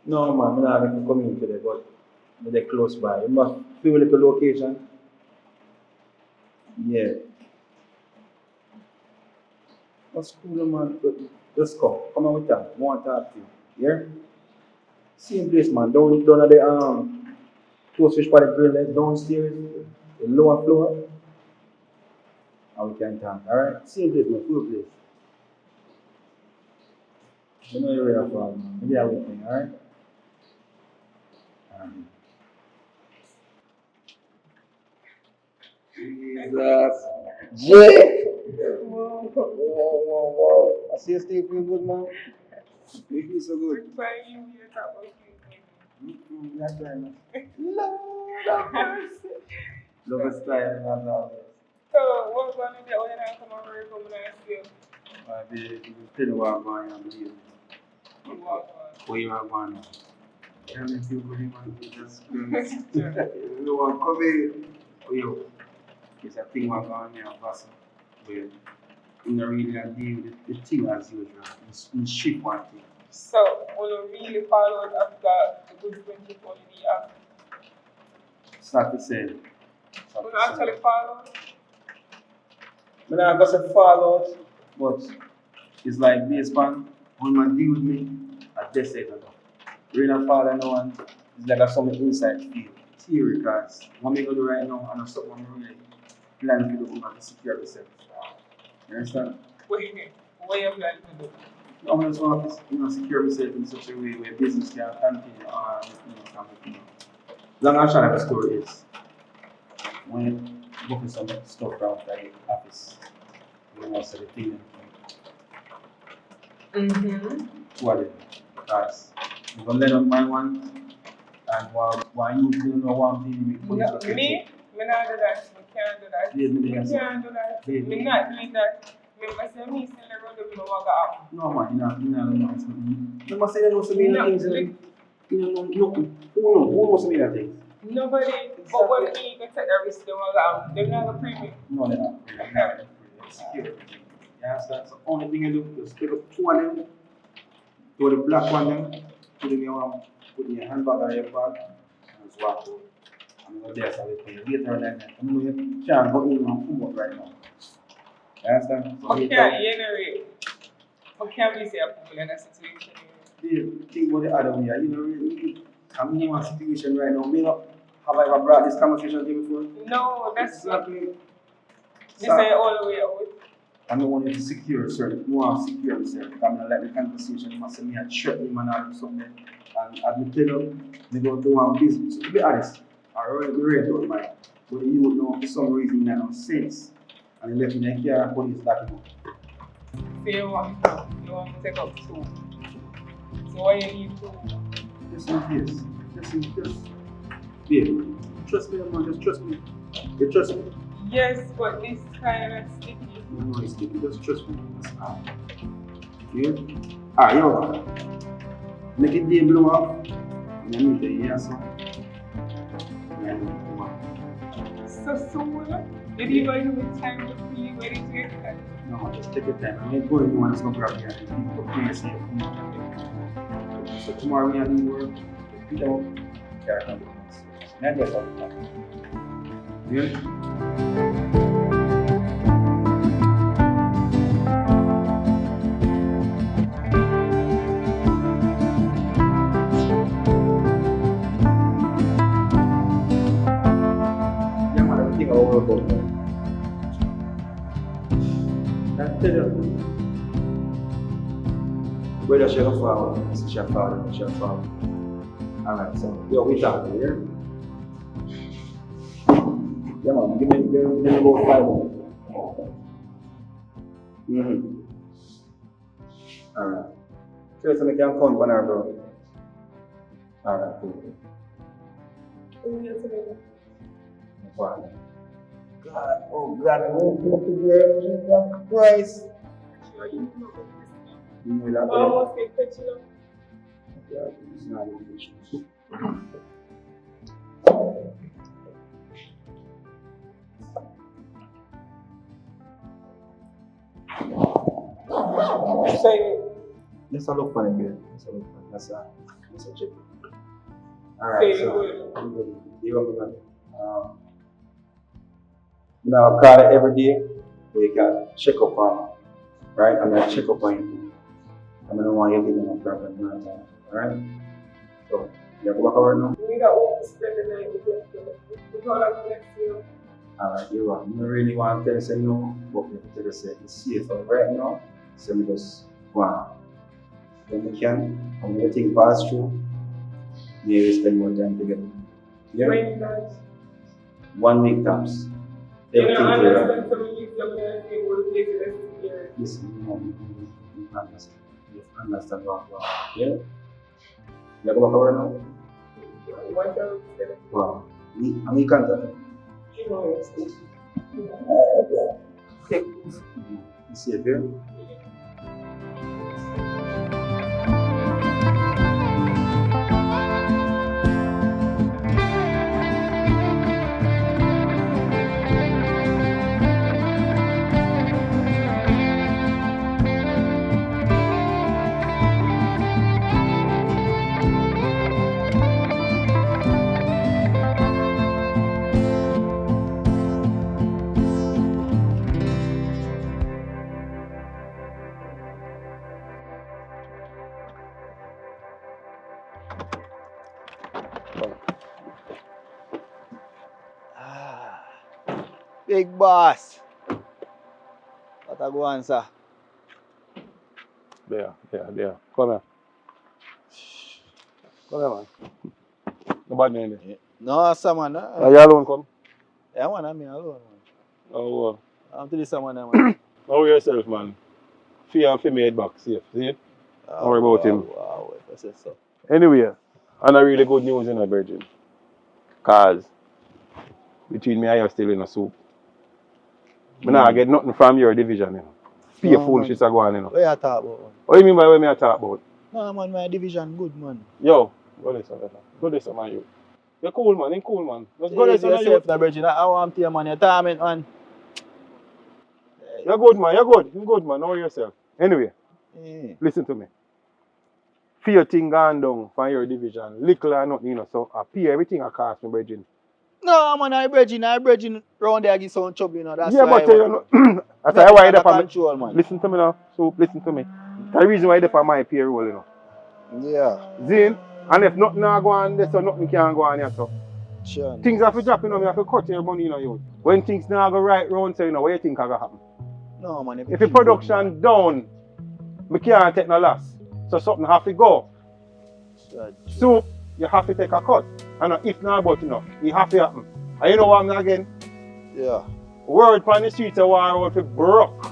No, man. I'm not going to come in today, but they're close by. You must feel like a location. Yeah. That's cool, man. Just come. Come on with that. I want to talk to you. Yeah? Same place, man. Down at the toast fish by the grill, like downstairs, the lower floor. And we can talk. Alright? Same place, man. Full place. You know you're real for man. Maybe I will think, alright? Jesus. Yeah. Whoa. I see you still feel good, man. You feel so good. That's right, man. Lord have mercy. Love is trying, man. So, what's going to do when I come over here from the You tell you what I'm going to do. Where you are going? I'm going to feel good, man. Just you want to come here. It's a thing we're going here, person. Where you don't really deal with the thing as usual. You ship one thing. So, when you really follow after the good friendship on the app? Start to say. When you actually follow? I'm not going to say follow, but it's like based on when man deal with me, I just say it. Really follow no one. It's like something inside feel. Theory, because what I'm going to do right now, and something I'm really planning to do to secure myself. You understand? What are you planning to do? I'm just want to secure myself in such a way where business can continue or can continue. Long and short of the story is when you book some stuff around the office, you want to say the thing. What is it? Because you're going to let up my one, and while you don't know one thing, you make me? Me not do that. Me can't do that. Me can't do that. Me not doing that. I say me still the road of my walk. No man, you know. You must say that also mean things. Who must mean that things? Nobody. But when me can take the risk, they not gonna pay me. No, they're not. It's secure. You understand? So only thing you do is pick up two of them, do the black one them, put in your handbag or your bag, and just walk out. I'm going there so we can later on that night. I know you can't go in and come out right now. You understand? So I can't generate. I can't really say I'm in a situation. think about the other way. You know, really, I'm in a situation right now. Have I ever brought this conversation to you before? No, that's not. Exactly. This is all the way out. I don't want to secure certain. I want to secure myself. I'm not like the conversation. You must say me a threatening man or something. And as me tell you, they go do one business. So to be honest, I already read out mine. But the youth know for some reason that no sense. And they left me in the car and police lock him up. So you want to take up two. So why you need two? Just in case. Just. Babe, trust me, man. Just trust me. You trust me? Yes, but this kind of sticky. No, it's sticky. Just trust me. That's all. Yeah? Alright, yo. Make it day blow up. And then you hear something. So soon? Did you even give time to feel ready to get that? No, just take your time. I ain't going to want to come grab you and people come and say, so tomorrow when I do work, you don't carry on with this. Not just all the time. Yeah? Yeah, man, everything all over about that. I tell you, whether she a father, she a father. Alright, so we talking, yeah? Yeah, man, give me about 5 minutes. Alright. So I can count one hour, bro. Alright, cool. No problem. God, oh God, I won't go to where Jesus Christ. You know that, Almost get picture of. yeah, it's not an issue. Say Let's all look funny good. Let's check. Alright, so I'm good. You want to now call it every day. We can check up on, right? I'm gonna check up on you. I don't want you to give me no problem. Alright? So, you go back over now? we got to spend the night with them. We call up next year. Alright, you want. I don't really want to say no, but we tell you say it's safe right now. So we just go on. When we can, when everything pass through, maybe spend more time together. Yeah? When that. 1 week tops. You Everything know, clear understand up. some of you come here and say, what is the rest of the year? Listen, you understand. You understand what I'm saying. Yeah? You go back over now? What else? Wow. I'm in contact. You know, it's Okay. You see it here? Big boss. What a go on, sir? There. Come here. Come here, man. No bad name there. No, sir, man. Are you alone come? Yeah, man, I'm here alone, man. Oh, I'm to this man, man. how yourself, man? Fear and fear head back, safe. See it? Don't worry about him. Wow, that's it, so. Anyway, and a really good news in a virgin. Cause between me and you still in a soup. I not get nothing from your division, you know. Pay No, foolishness are going, you know. What you talk about, man? What do you mean by what me I talk about? No, man, my division good, man. Yo, go listen, man. Go listen, man, you. You're cool, man. You're cool, man. Let's go listen, man. yourself, the virgin. I want to man. You tell me, man. You're good, man. You're good. You're good, man. Know yourself. Anyway, Eh. listen to me. For your thing gone down from your division, little or nothing, you know, so I pay everything I cost me, brethren. No, man, I bridging round there give some trouble, you know. That's Yeah, why but you know, that's make why it you're under there for me. control, man. Listen to me now. So, listen to me. That's the reason why you're there for my payroll, you know. Yeah. Zin, and if nothing go on there, so nothing can go on here, so. Sure. Things have to drop, you know, we have to cut your money, you know, you. When things now go right round, so, you know, what you think are going to happen? No, man, If everything the production down, we can't take no loss. So something have to go. good, man. So you have to take a cut. And if not but you know, it have to happen. And you know what I'm again? Yeah. Word on the streets of war out to broke.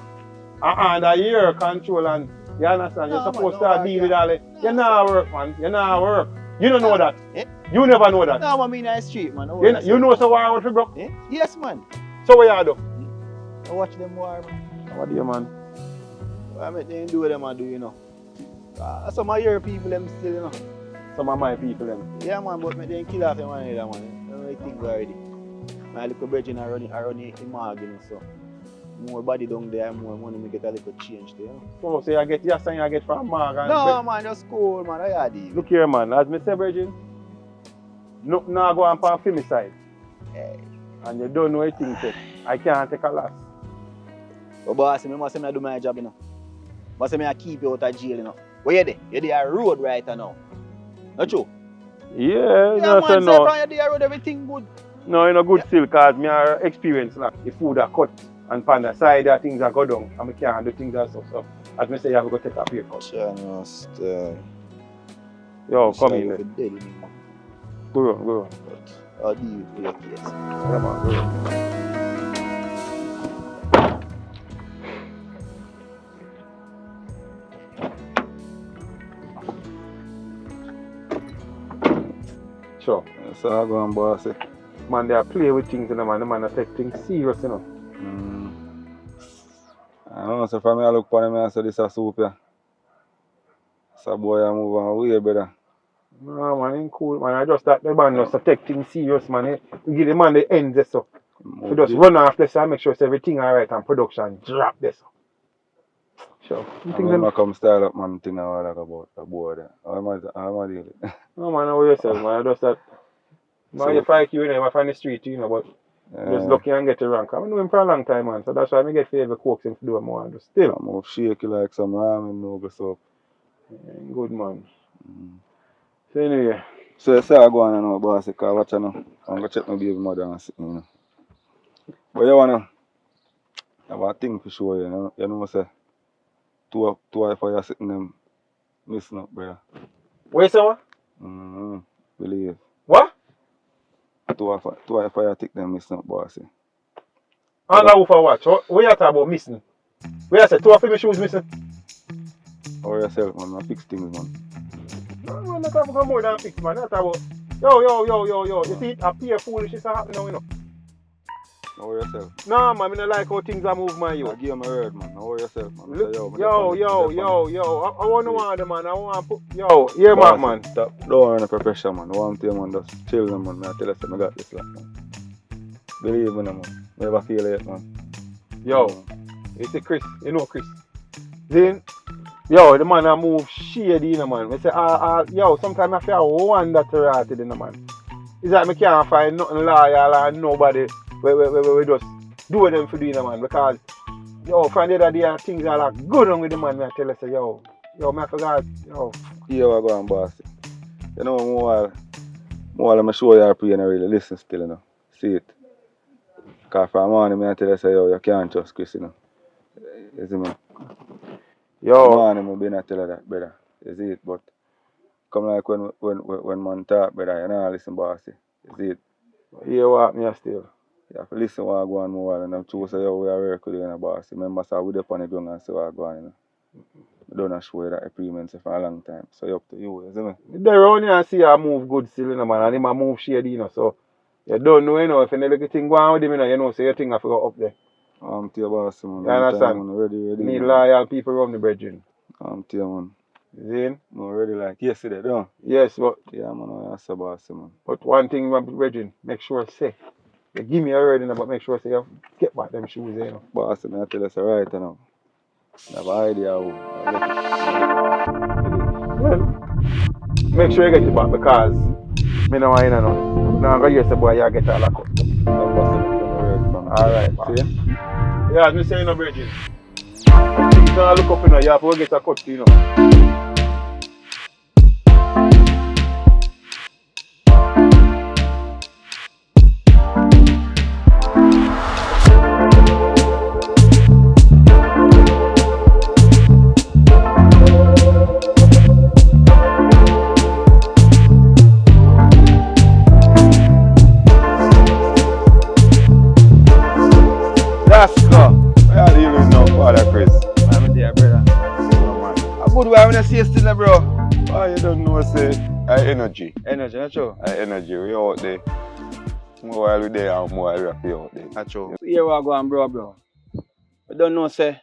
And under your control and you understand, you're No, man, supposed no to war deal can- with all it. no, You not work, man. You not work. You don't know that. Eh? You never know that. No, man, me in the street, man. You know so war out to broke. Eh? Yes, man. So what you do? I watch them war, man. What do you man? I mean, they do what them I do, you know. Some of your people, them still, you know. Some of my people them. Yeah, man, but me they kill off them one either, man. I don't really think already. My little brethren are running in Marg, you know, so more body down there, more money, me get a little change there, you know. So you get your son you get from Mark and No, man, just cool, man. I had it. look here man, as me say Virgin, nothing now go on for femicide. Hey. And you don't know anything say. I can't take a loss. But boss, me must say I do my job, you know. Must say I keep you out of jail, you know. Where you there? You're there road right now. Not true? Yeah, Yeah, no, man, so say no. from you there road, everything good. No, you know good still cause me are experienced like the food are cut and on the side that things are go down and me can't do things and stuff. So as me say you have to go take a pay cut. Sure, no, still. Yo, come in there. Dead, you know. Go on, go on. But I'll deal with your case. Yeah, man, go on. Sure. So I go and boss it. Man, they are play with things, you know, man. The man take things serious, you know. I don't know, so from me I look upon him and I say this is soup, yeah. So boy I move on way better. No, man, ain't cool, man. I just that the man just to take things serious, man. You give the man the ends, so. You just run off this and make sure everything alright and production drop this. Sure. You I think remember them? come style up man thing I was like about the board there. How am I deal with it? No, man, know yourself, man. I just that. Man, So- you fight you know, from the street, you know, but just lucky and get the rank. I know him for a long time, man. So that's why I get favor coax him to do more and still. I'm move shaky like some ramen noodles up. Good man. So anyway. So you say I go on now, boss, because watch now. I'm going to check my baby mother and see, you know. But you wanna have a thing for sure, you know. You know, say, two of you sitting them missing up, brother. What you say, what? Believe. What? Two of you take them missing up, boss. And now for what? What you talking about missing? Where you say two of my shoes missing? Or yourself, man. I fix things, man. No, I'm not talking about more than fix, man. That's about yo. You see, I pay foolish is happening now, you know. Or yourself. No, man, I don't like how things are moving, man, I you. give you my word, man. Or yourself, man. Look, Say, yo. I want to want the man. I want to put. Yo, yeah, Boss, man. Stop. Don't run the pressure, man. I want to man, just chill, man. I tell you, I got this, man. Believe me, man. Never feel it, man. Yo, you see Chris, you know Chris. Then, yo, the man I move shady, you know, man. I say, yo, sometimes I feel wonder to rot it, you know, man. It's like I can't find nothing loyal and nobody we just do them for doing, you know, man. Because, yo, from the other day, things are like good on with the man. I tell you, say, yo, I forgot, yo. Here I go and boss. You know, more let me show you a play and really listen still, you know. See it. Because from morning, I tell you, say, yo, you can't trust Chris, you know. You see me? Yo. Morning, I been tell you that, brother. You see it? But come like when man talk, brother, you know, listen, bossy. You see it? Yeah, what me still. You have to listen what I go on more and I'm true, say, yo, we are work with you, you know, bossy. Remember, so we up on the ground and see what I go on, you know. I don't show you that agreement for a long time. So, up to you, you see me? They around here and see I move good still, you know, man. And him a move shady, you know, so. You don't know, you know, if any little thing go on with him, you know, so your thing have to go up there. To your boss, man. You understand? Man, ready, Need man. loyal people around the brethren. To you, man. Zin? No, ready like yesterday, don't Yes, but yeah, man, I say boss, man. one thing, brethren, make sure say, You give me already, but make sure say you get back them shoes, you know. Boss, I tell us right now. I have an idea how. Well, make sure you get it back because me no want in nothing. Now I'm gonna hear say boy you get all that cut. Alright, boss. See? Yeah, as me say, you know, Virgin. Things don't look up, you know, you have to get a cut, you know. Let's go. Where are you now, Father Chris? I'm there, brother. Oh, man. A good way when I see you still, bro. Oh, you don't know, say, I energy. Energy, not true. I energy. We out there. More while we there and more while we are out there. Not true. Here we go on, bro. I don't know, say,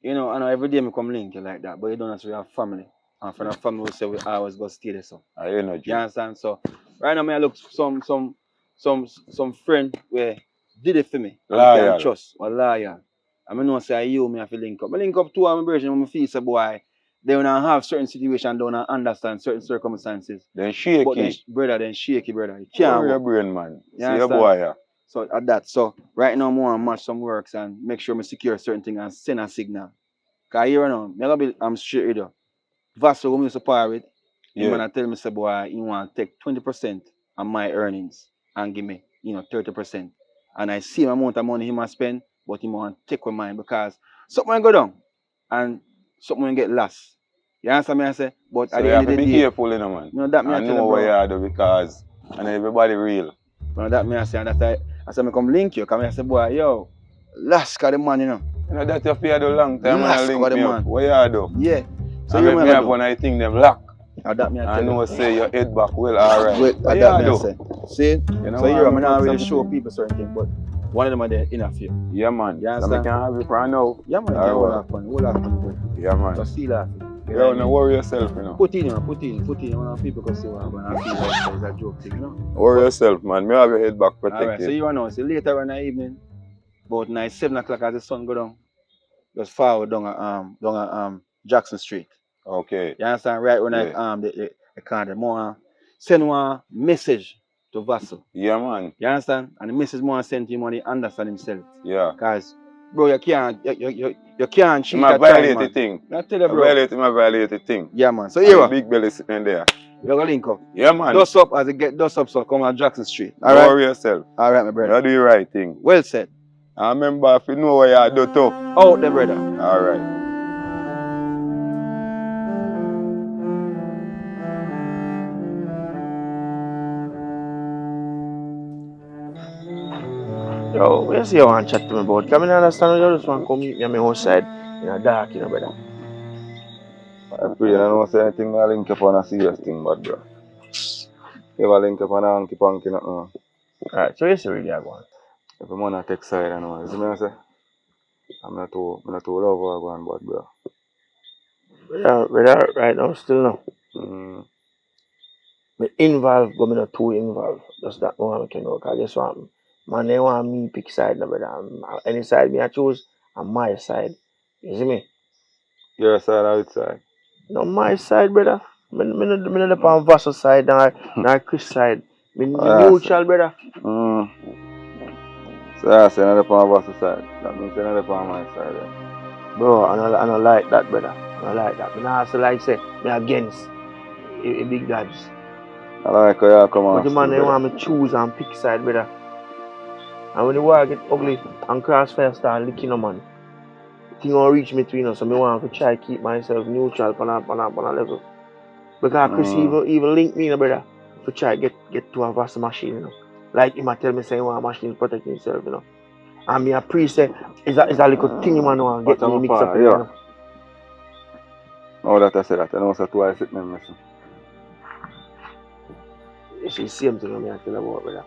you know, I know every day I come link you like that, but you don't know, so we have family. And from our family, we say we always go stay there, so. I energy. You understand? So, right now, I look some friend where did it for me. Loyal. I can trust, or loyal. I know say you me have to link up. I link up to my version when I feel say boy, they don't have certain situations, don't understand certain circumstances. Then shaky. But then, brother, then shaky, brother. You Can't can't your work. brain, man. You See your understand? boy, yeah. So at that. So right now I want to match some works and make sure I secure certain things and send a signal. Cause here now, I'm straight with you. Vassal who me support with, the man tell me say boy, he want to take 20% of my earnings and give me, 30%. And I see the amount of money he must spend, but he want to take with mine because something will go down and something will get lost. You understand me I say? But So at the you end have of to the be day, careful, you know, man. that me I I tell know you, what you bro. are do because and everybody real. That me I say, and that's I say me come link you, because I say boy, yo, last cause the man, you know. You know that you fear do long time and Last link cause the me man. up. What you do? Yeah. So I you make me me have do. one I think them lock. That me I I tell know you. say your head back well alright. Wait, What that you me I do? say. See? You know So you I'm me not really something. show people certain things, but one of them are there enough for you. Yeah, man. You So me understand? can have it for now. Yeah, man, you All can hold right. off on it. Hold off on it, bro. Yeah, man. Just see that. You don't worry yourself, you know. Put in, put in. When people can see what I'm going to feel like it's a joke thing, you know. Worry yourself, man. Me have your head back protected. Alright, so you know, so later in the evening, about 7 o'clock as the sun go down, just forward down Jackson Street. Okay. You understand? Right when the corner, more send one message to Vassal. Yeah, man. You understand? And the message more send him money understand himself. Yeah. Cause bro, you can't cheat I at violate time, the man. thing. I tell you, bro. I violate the thing. Yeah, man. So And here the what? big belly sitting there. You gotta link up. Yeah, man. Dust up as it get dust up, so come on Jackson Street. Don't worry yourself. Alright, my brother. You do the right thing. Well said. I remember if you know what you do too. Out there, brother. Alright. Yo, where you see you want to chat to me about? Come in and understand you just want to come meet me on my outside in the dark, you know, brother. I pray I don't say anything I link up on a serious thing, but bro. If I link up on a hanky panky, nothing. Alright, so you see where you are going. If I'm on a text side, I know. You see me I say? I'm not too love what I'm going, but bro. Brother, right now, still no. Me involved, but me not too involved. Just that one I can know. Cause guess what? Man, they want me pick side, no, brother. Any side me I choose, on my side. You see me? Your side or which side? No, my side, brother. Me not on Vassal side, nor Chris side. Me neutral, brother. So I say another on Vassal side. That means another on my side. Yeah. Bro, I don't like that, brother. I don't like that. Me not also like say me against a big dogs. I like how you come on. But the man they want me choose and pick side, brother. And when the war get ugly and crossfire start licking a man, thing won't reach me between us, so me want to try keep myself neutral on a level. Because Chris even link me, brother, to try get to a vast machine, you know. Like him tell me say he want a machine to protect himself, you know. And me a pre say it's a little thing man want get me mixed up, you know. Now that I say that, I know so twice it me missing. It's the same thing I tell about, brother.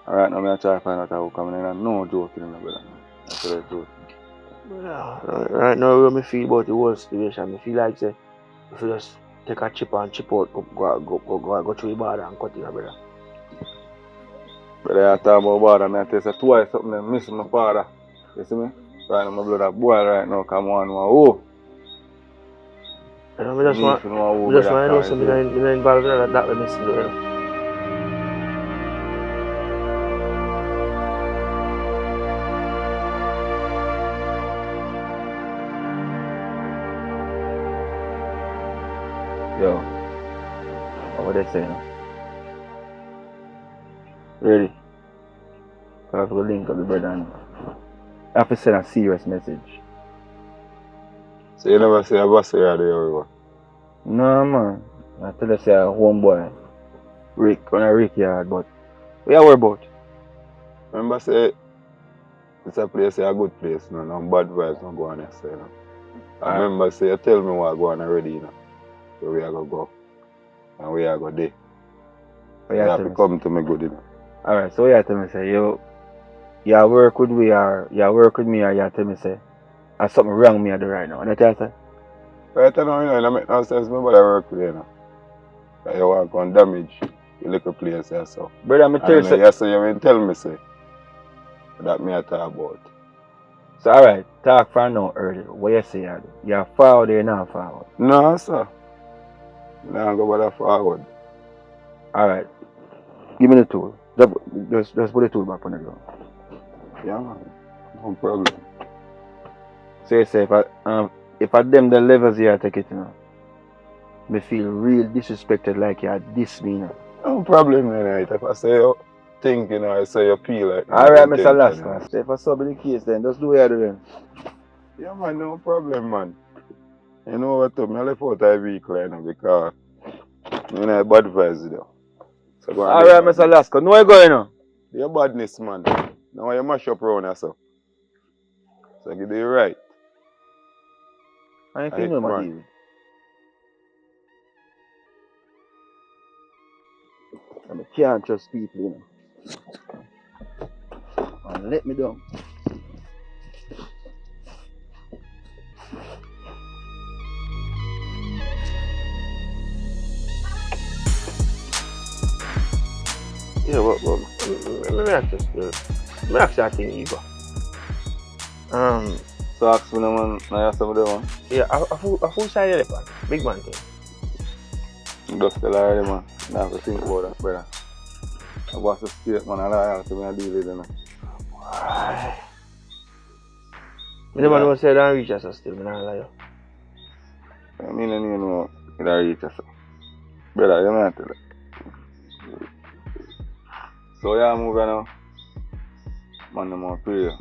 Alright, now I try to find out how coming in and no joking, brother. That's the truth. Right now, when I feel about the whole situation, I feel like say, if you just take a chip and chip out, go through the border and cut in, brother. But I talk about water, I tell you twice something that miss my father. You see me? Right now my blood a boil right now, come on, oh. I just want to know something involved in that we missing though, you know. Yo, what they saying? Ready? I have to link up the brother and I have to send a serious message. So you never say a boss you are there or what? No man. I tell you say a homeboy. Rick, on a Rick yard, but we are worried about. Remember say it's a place, a good place, no bad vibes no go on there, so, you know. I remember say you tell me what go on already, you know. So we are gonna go. And we are gonna there. So you have to come to me good, you know. Alright, so you tell me say you work with me or you tell me say there's something wrong with me I do right now. And I tell you say? Right now, you know, it make no sense, nobody work with you, you know. That you want to go and damage the little place and so. Brother, I tell you say. Yes, you will tell me say that me I talk about. So alright, talk for now early. What you say you do? You're forward or you're not forward? No, sir. Now go better forward. Alright. Give me the tool. Just put the tool back on the ground. Yeah, man. No problem. So you say if I them the levels here take it, you know, me feel real disrespected like you diss me, you know. No problem, man. If I say you think, you know, I say you feel like. Alright, Mr. Alaska. If I saw be the case then, just do what you do then. Yeah, man, no problem, man. You know what, I left out a week, you know, because you know, I bad vibes, though. So go alright, Mr. Alaska. No, you going on? You're badness, man. Now you mash up around yourself. So get it right. I ain't feeling my TV. I can't trust people, you know. And let me down. Yeah, let me ask you. Let me ask you a thing, Ego. So ask me, man, now you some of them, man. Yeah, a full side elephant. Big man thing. Just tell her, man. I have to think about that, brother. I was a straight man, I lie to me, I deal with it, you know. Why? I never know say don't reach us still, I don't lie. I mean, I don't know if I reach us. Brother, you know tell it. So yeah, move now. Man, I'm going to pray.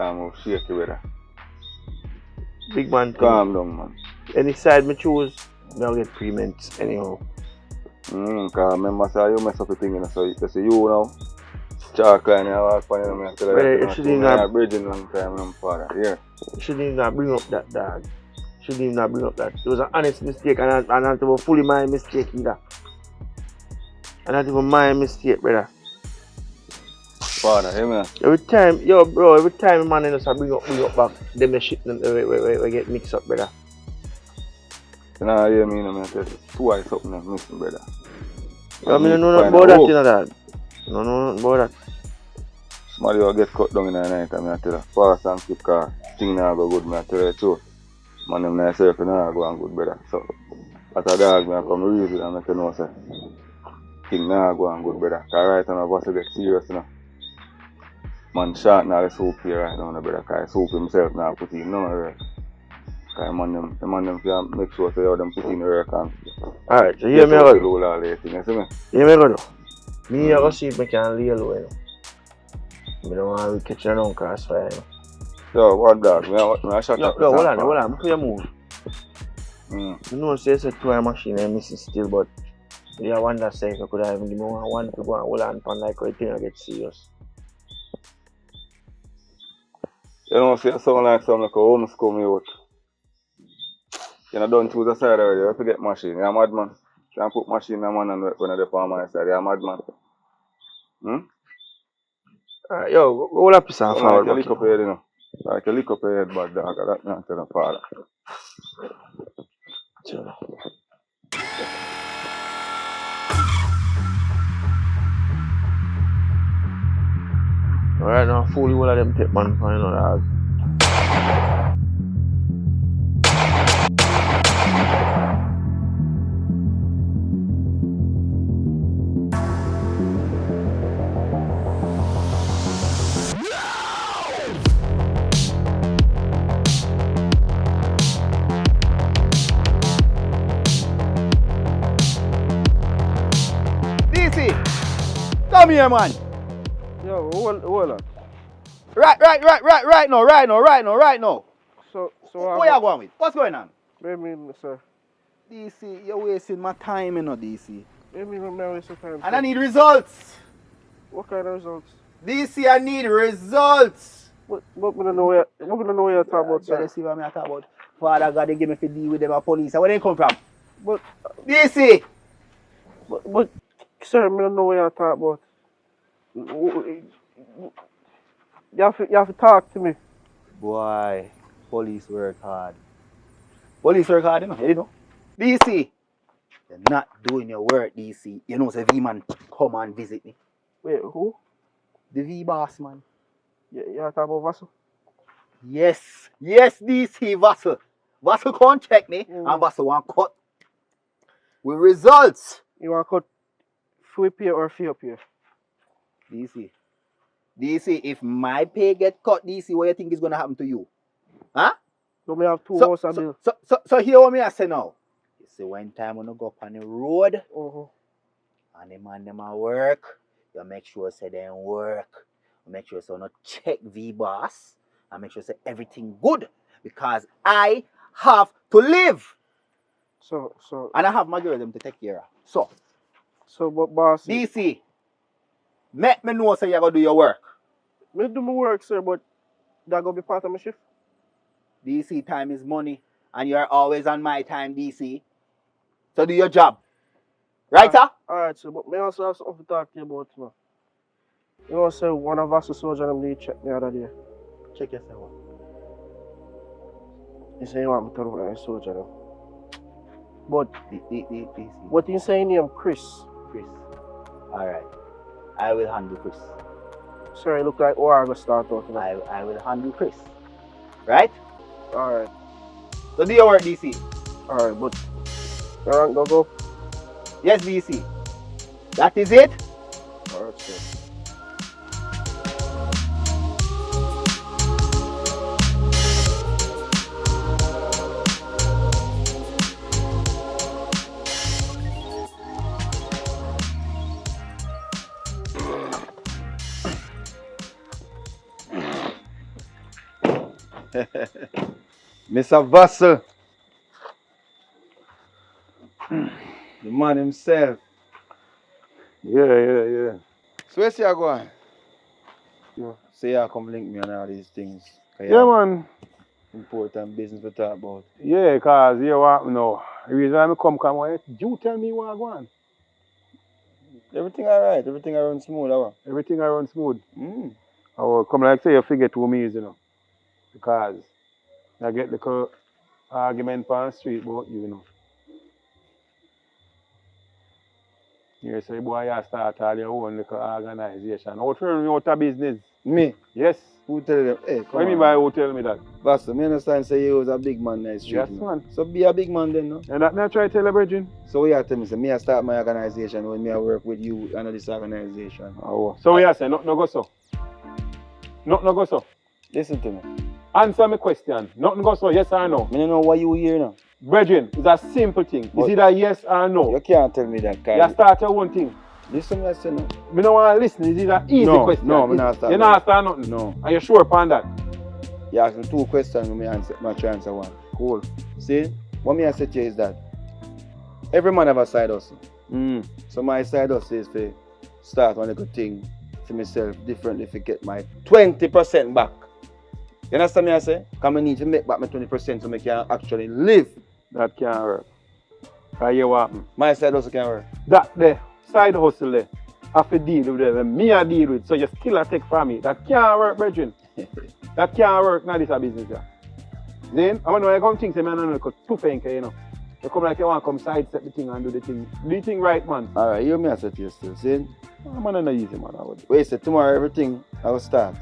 I'm going to shake you, brother. Big man thing. Calm down, man. Any side me choose, I'll get payments anyhow. Because remember, say you mess up the thing, you know, so you see you now. Chalk and you walk on you, I tell you, you shouldn't even have bridging long time, my father, yeah. You shouldn't even bring up that, dog. Shouldn't even bring up that. It was an honest mistake and not even fully my mistake either. And not even my mistake, brother. Father, hear me? Every time man ends up bring up back, them the shit we get mixed up, brother. You know, hear me, I tell you, twice something I'm missing, brother. I mean, no nothing about that, you know that. No nothing about that. Somebody will get cut down in the night, I tell you, fast and quick car, thing now go good, I tell you the truth. Man, them nice circle now go on good, brother. So, as a dog, I come real with and I tell you, say, thing now go on good, brother. Because right now, I want to get serious, you know. Man shot now the soup here right now, brother, because soup himself now put in none of work. Because the man them can make sure say how them put in the work and alright, so hear me out. You see me? Hear me out. Me I go see if I can lay low, you know. I don't want to catch you on crossfire, you know. Yo, what dog? I shot yo, hold on, before you move. You know, say it's a toy machine and missing still, but you wonder say if you could have even give me one to go and hold on for like a thing I get serious. You know, see, it sound like something like a homeschool me out. You know, don't choose a side already, you have to get machine. You're a madman. You can't put machine in a man and when they're on my side, you're a madman. Alright, yo, hold up yourself forward. Like a lick up your head, you know. Like a lick up your head, bad dog. That's not to the father. right now, fully all of them take man for, you know, dog. DC, come here, man. Yo, hold on. Right now. So Where you going with? What's going on? I mean, sir. DC, you're wasting my time, you know, DC. I mean, I'm not wasting time. And I need results. What kind of results? DC, I need results. What we don't know where you're talking about, Try sir. to see what I'm talking about. Father God, they give me to deal with them a police. Where they come from? But DC. sir, I don't know what you're talking about. You have to talk to me. Boy, police work hard. Police work hard, you know. DC, you're not doing your work, DC. You know, say V-man come and visit me. Wait, who? The V-boss, man. You're talking about Vassal? Yes, DC, Vassal. Vassal can't check me, and Vassal want cut. With results. You want to cut free pay or fee up here? DC, if my pay get cut, DC, what you think is going to happen to you? Huh? So me have 2 houses and bill. So hear what me I say now. You see, when time when you go up on the road, and the man them a work, you make sure say they work. You make sure say not check V-boss, and make sure say everything good. Because I have to live. So And I have my girl them to take care of. So but boss, DC, make me know say you're going to do your work. me do my work, sir, but that gonna be part of my shift. DC, time is money, and you're always on my time, DC. So do your job. Right, sir? Alright, sir, but me also have something to talk to you about, man. You know, say one of us, the soldier, them need check me the other day. Check yourself. He say you want me to look like a soldier, them. But DC. what you say name Chris? Chris. Alright. I will handle Chris. Sir, you look like war gonna start out, you know. I will handle Chris. Right? Alright. So do your work, DC. Alright, but you want go? Yes, DC. That is it? Alright, sir. Mr. Vassal. The man himself. Yeah. So where's you going? Yeah. Say you come link me on all these things. Yeah, man. Important business to talk about. Yeah, because you want me know. The reason I come, you tell me what I want. Everything alright, everything around smooth, our. Everything I run smooth. I will come like say you forget who me is, you know. Because I get the argument on the street about you, you know. You say, boy, you start all your own little organization. How turn me out of business? Me? Yes. Who tell them? Hey, come What do you mean by who tell me that? Vassal, me understand say you was a big man in the street. Yes, man. So be a big man then, no? And that me I try to tell you, Bridget. So you tell me, say, me I start my organization when me I work with you under this organization. Oh. So what you say? Nothing no go so? Nothing no go so? Listen to me. Answer my question. Nothing go so, yes or no? I don't know why you here now. Brethren, it's a simple thing. Is it a yes or no? You can't tell me that, Kyle. You start your own thing. Listen to me, I say no. Me don't want to listen. Is it an easy question? No, me not start. You not start nothing? No. Are you sure upon that? You ask me 2 questions, me answer, me try answer 1. Cool. See, what me I say to you is that every man have a side hustle. So my side hustle is to start one little thing for myself differently to get my 20% back. You understand me I say? Because I need to make back my 20% so I can actually live. That can't work. Are you what? My side hustle can work. That the side hustle there, have to deal with them. Me I deal with, so you still a take from me. That can't work, brethren. That can't work, now this a business here. Then, I know you come think, say, man, I know you too fancy, you know. You come like you want to come sidestep the thing and do the thing. Do the thing right, man. Alright, hear me I say to you still. See? Oh, man, not easy, man. Wait, say tomorrow everything I will start.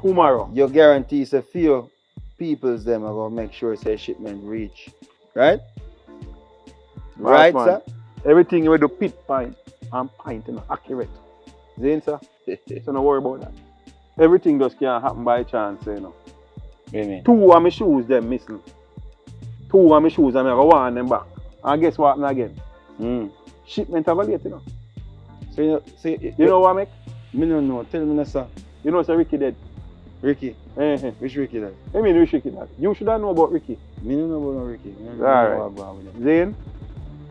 tomorrow. You guarantee a few peoples them are gonna make sure say shipment reach. Right? Right, man. sir? Everything you do pit pint and pint is accurate. See, sir? So don't worry about that. Everything just can't happen by chance, you know. Amen. 2 of my shoes them missing. 2 of my shoes and I go want them back. And guess what happened again? Shipment have a late, you know. So You know what, make? Me don't know. Tell me now, sir. You know, sir, Ricky dead. Ricky. Uh-huh. Which Ricky that? I mean, which Ricky that? You should have know about Ricky. Me don't know about no Ricky. Alright. Zane,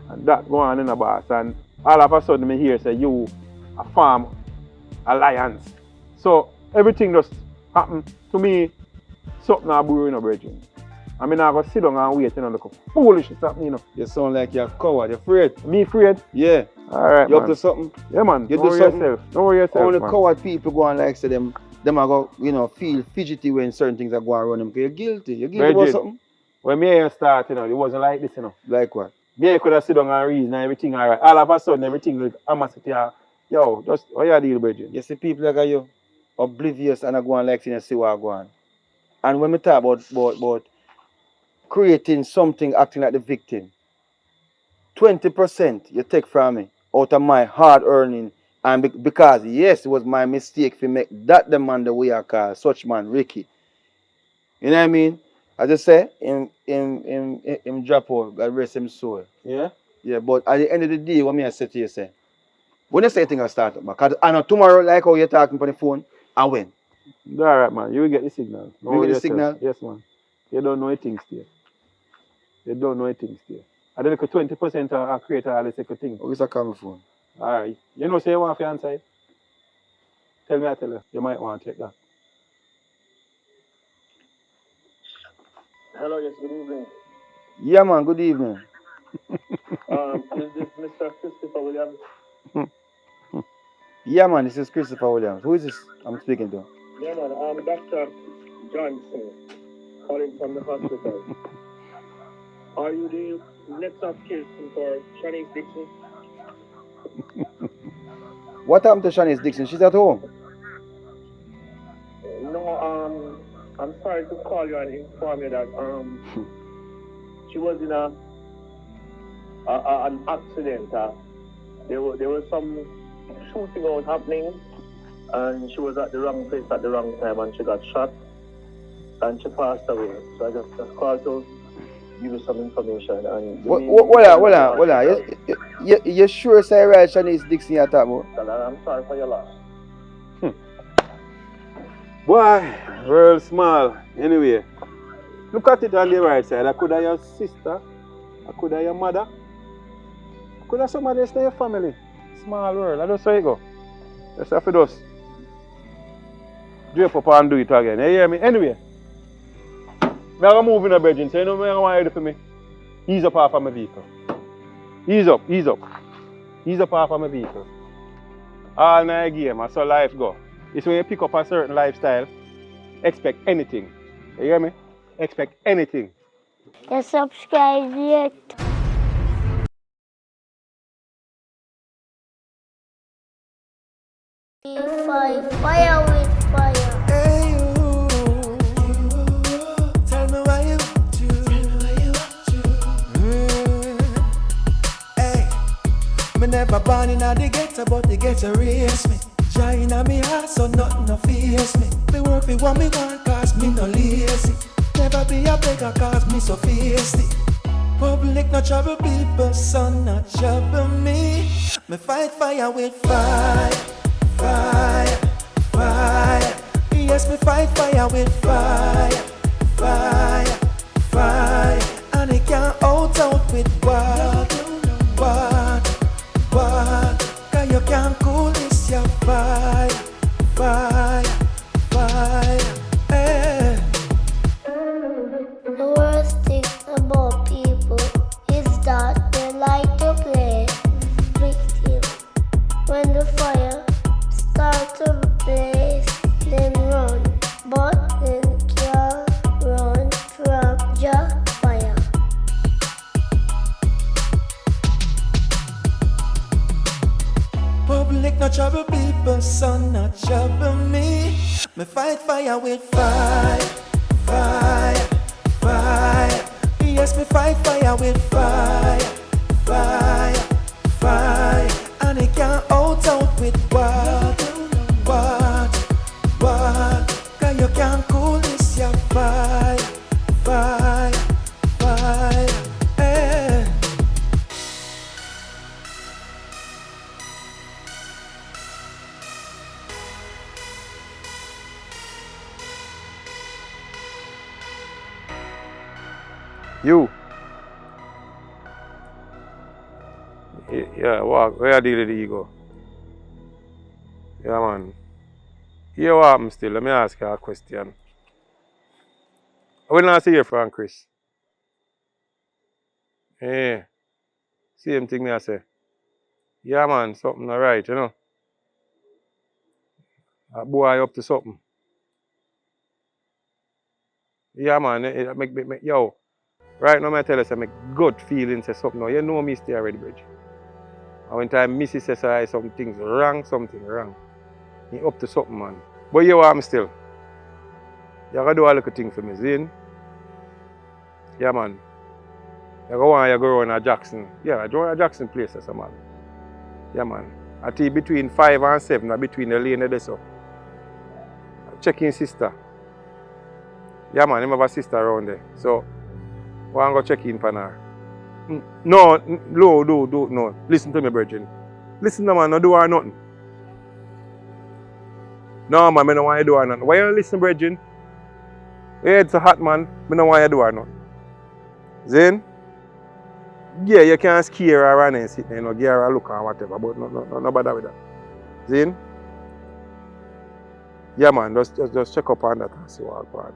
and that go on in the boss, and all of a sudden me hear say you a farm alliance. So everything just happen to me, something a brewing a brethren. I mean I go sit down and wait, you know, look foolish is happening, you know. You sound like you're a coward, you're afraid. Me afraid? Yeah. Alright. You up to something? Yeah man, You don't do worry something? yourself. Don't worry yourself. Only man. coward people go on like say them are go, you know, feel fidgety when certain things are going around them because you're guilty. You're guilty about something? When me here start, you know, it wasn't like this, you know. Like what? Me could have sit down and reason and everything alright. All of a sudden everything like amasity. Yo, just what you deal, brethren? You see people like you oblivious and I go on like saying see what I go on. And when we talk about creating something acting like the victim, 20% you take from me out of my hard earning and because yes, it was my mistake to make that the man the way I call such man Ricky. You know what I mean? I just say him drop out, God rest him soul. Yeah? Yeah, but at the end of the day, what me I say to you say, when you say things I start up, because I know tomorrow, like how you're talking on the phone, I win. Alright man, you will get the signal. You get the signal? Yes man. You don't know anything still. You don't know anything still. I don't know 20% are create all this thing. Oh, it's a call my phone. Alright. You know say you want to answer it? Tell me I tell you. You might want to check that. Hello, yes, good evening. Yeah man, good evening. Is this Mr. Christopher Williams? Yeah man, this is Christopher Williams. Who is this I'm speaking to? Yeah, man, I'm Dr. Johnson, calling from the hospital. Are you the next of kin for Shanice Dixon? What happened to Shanice Dixon? She's at home. No, I'm sorry to call you and inform you that she was in an accident. There was some shooting out happening, and she was at the wrong place at the wrong time, and she got shot, and she passed away. So I just called to give you some information. And Hold on. You sure say right Shanice Dixon you're talking about? I'm sorry for your loss. Boy, world small. Anyway, look at it on the right side. I could have your sister, I could have your mother, I could have somebody else in your family. Small world. I just say it go. Just have to just drape up and do it again. You hear me? Anyway, I'm going to move in a bedroom. So you know what I want you to do for me? Ease up half of my vehicle. Ease up. Ease up half of my vehicle. All night game, that's how life go. It's when you pick up a certain lifestyle, expect anything. You hear me? Expect anything. You subscribe yet? Fire with fire. Hey you, tell me why you want to. Hey, me never born in the ghetto, but the ghetto raised me. Joy in me heart, so nothing no fears me. Me work for what me want, cause me no lazy. Never be a beggar, cause me so feisty. Public no trouble people, son not trouble me. Me fight fire with fire, fire, fire. Yes, me fight fire with fire, fire, fire. And it can't out with what, cause you can't cool this your fire, fire, fire. Hey. The worst thing about people is that they like to play victim. When the fire starts to blaze, then run, but then can't run from the fire. Public no trouble people, sun not trouble me. Me fight fire with fire, fire, fire. Yes, me fight fire with fire, fire, fire. And it can't out with what, cause you can't cool this your fire, fire, fire. Eh. You. Yeah, walk. Where you deal with the ego? Yeah, man. Here what happen still? Let me ask you a question. When last hear from Chris? Eh. Same thing me I say. Yeah, man, something alright, you know. A boy up to something. Yeah, man. Yo. Right now, I tell you, I make good feelings say something. Now, you know me stay already, bridge. And when time Missy says something's wrong, something wrong. He up to something, man. But you what I'm still. You gotta do a little thing for me, Zin. Yeah, man. You go around a Jackson. Yeah, go around a Jackson place, that's man. Yeah, man. I think between 5 and 7, or between the lane there, so. Check in sister. Yeah, man, I have a sister around there. So, I go check in for her. No, no. Listen to me, virgin. Listen to man, no do her nothing. No, man, I don't want you to do her nothing. Why you listen, virgin? Your head's so hot, man. I don't want you to do her nothing. Zin? Yeah, you can scare her and sit there, give her a look or whatever, but no bother with that. Zin? Yeah, man, just check up on that and see what's going on.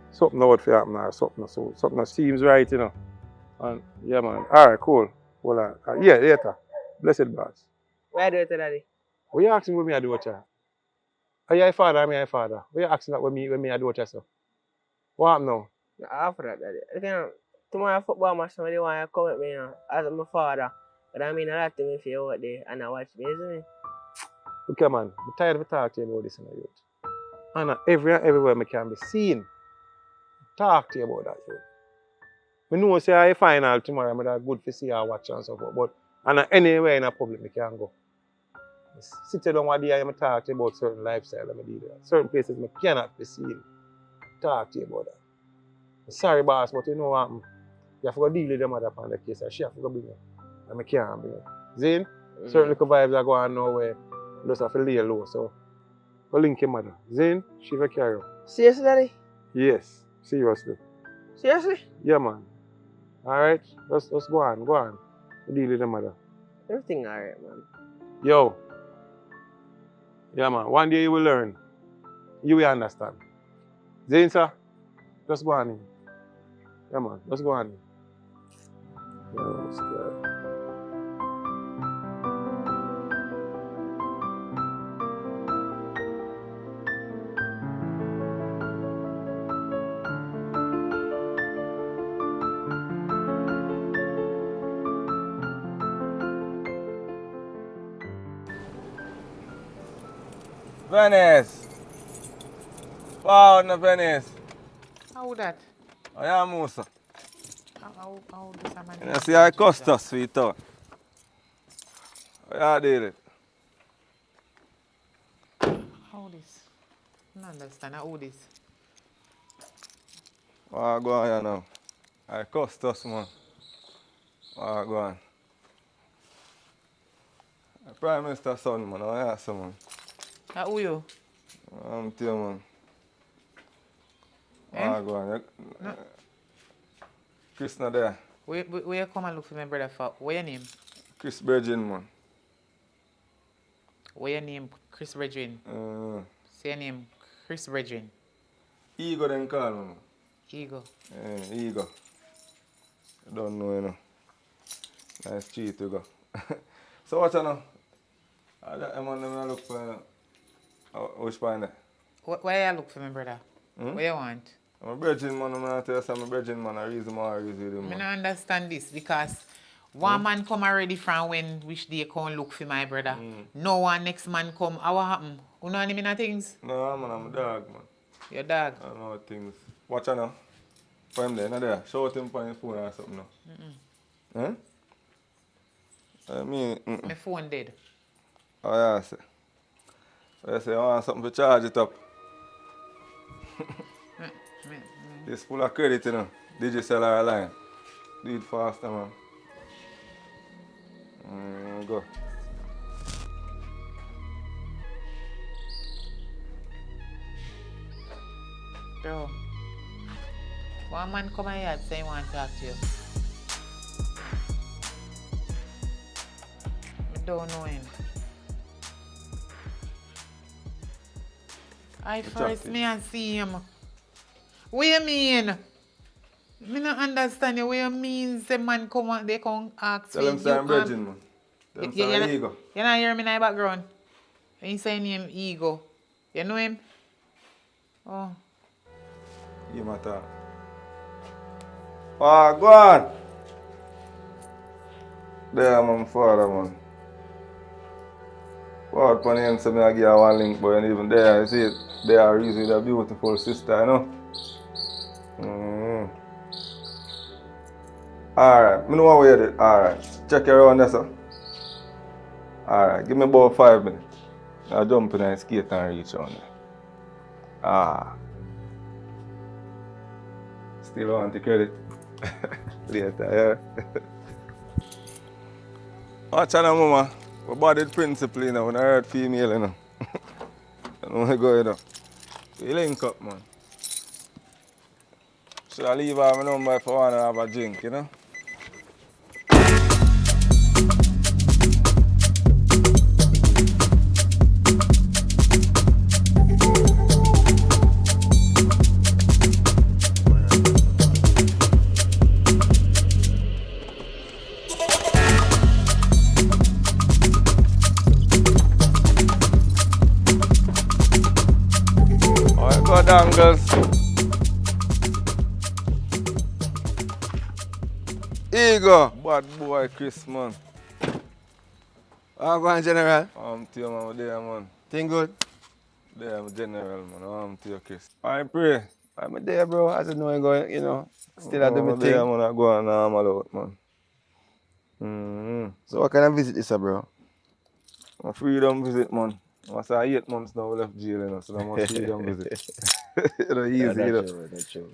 Something out for happen or something seems right, you know. And yeah, man. Alright, cool. Hold on. Yeah, later. Blessed boss. Why do it, Daddy? What you asking me I do what you? Are you a father or am I a father? What you asking that when me I do what you so? What happened now? After that, Daddy. Again, tomorrow football match, somebody want to come with me, you know, as my father. But I mean a lot to me for you out there and I watch me, isn't it? Okay, man. I'm tired of talking to you about this in the youth. And everywhere I can be seen. Talk to you about that, youth. I know say I final tomorrow, I'm good to see you watch and so forth. But and anywhere in the public I can go. Sit down one day and talk to you about certain lifestyle I do that. Certain places I cannot be seen. Talk to you about that. I'm sorry, boss, but you know what? You have to go deal with them other on the case. She have to go bring her. And I can't bring her. Zane, certain little vibes are going nowhere. You just have to lay low. So, go link your mother. Zane, she will carry you. Seriously, Daddy? Yes, seriously. Seriously? Yeah, man. Alright? Just go on. Deal with the mother. Everything alright, man. Yo. Yeah, man. One day you will learn. You will understand. Zane, sir? Just go on in. Yeah, man. Just go on in. Yeah, Venice! Wow, no Venice. How that? I am Musa. How this a man? You see, I cost us, sweetheart. How you did it? How this? I don't understand how this. What go on here now? I cost us, man. What go on? Prime Minister's son, man. I ask man. Who you? I'm tell you, man. What go on? No. Chris not there. Where you come and look for my brother for? What your name? Chris Virgin, man. What your name? Chris Regin. Say your name, Chris Regin. Ego then call me. Ego. Ego. I don't know, you know. Nice street to go. So what you know? I'm on the look for which point there? Where you look for my brother? What you want? I'm a virgin man, I'm not tell you I'm a virgin man, I reason more with him. I don't understand this because One man come already from when which day come look for my brother. No one next man come. How what happen? You know any things? No, man, I'm a dog, man. Your dog? I know things. Watch out now. For him there, not there. Shout him on his phone or something now. I mean, My phone dead. Oh, yeah, I say. I say, I want something to charge it up. It's full of credit, you know. Digital or line. Do it faster, man. Go. Bro. One man come here and say he want to talk to you. I don't know him. I first me and see him. What you mean? Me not understand you. What you mean say man come and they come ask Tell him say I'm virgin, man. Tell him say I'm Ego. You not hear me in the background? He say name Ego. You know him? Oh. You matter. Ah, go on. There, man, father, man. Forward upon him, so I give you one link, but even there, you see it, they are really a beautiful sister, you know? Alright, I know what we did. Alright, check your around there, sir. Alright, give me about 5 minutes. I'll jump in and skate and reach on there. Still want the credit. Later, yeah. Watch out, mama. We bodied principle, you know, when I heard female, you know. I know where I go, you know. We link up, man. Should I leave her my number if I want to have a drink, you know? Dangles. Ego. Bad boy Chris, man. I'm going general. I'm to you, man. There, man. Thing good? There, I'm general, man. I'm to you, Chris. I pray. I'm there, bro. As I know I'm going, you know, still I do my thing. There, man. I go on normal out, man. So what kind of visit is, bro? A freedom visit, man. I say 8 months now we left jail, you know, so I'm a freedom visit. You know, easy, that's you know. True, that's true.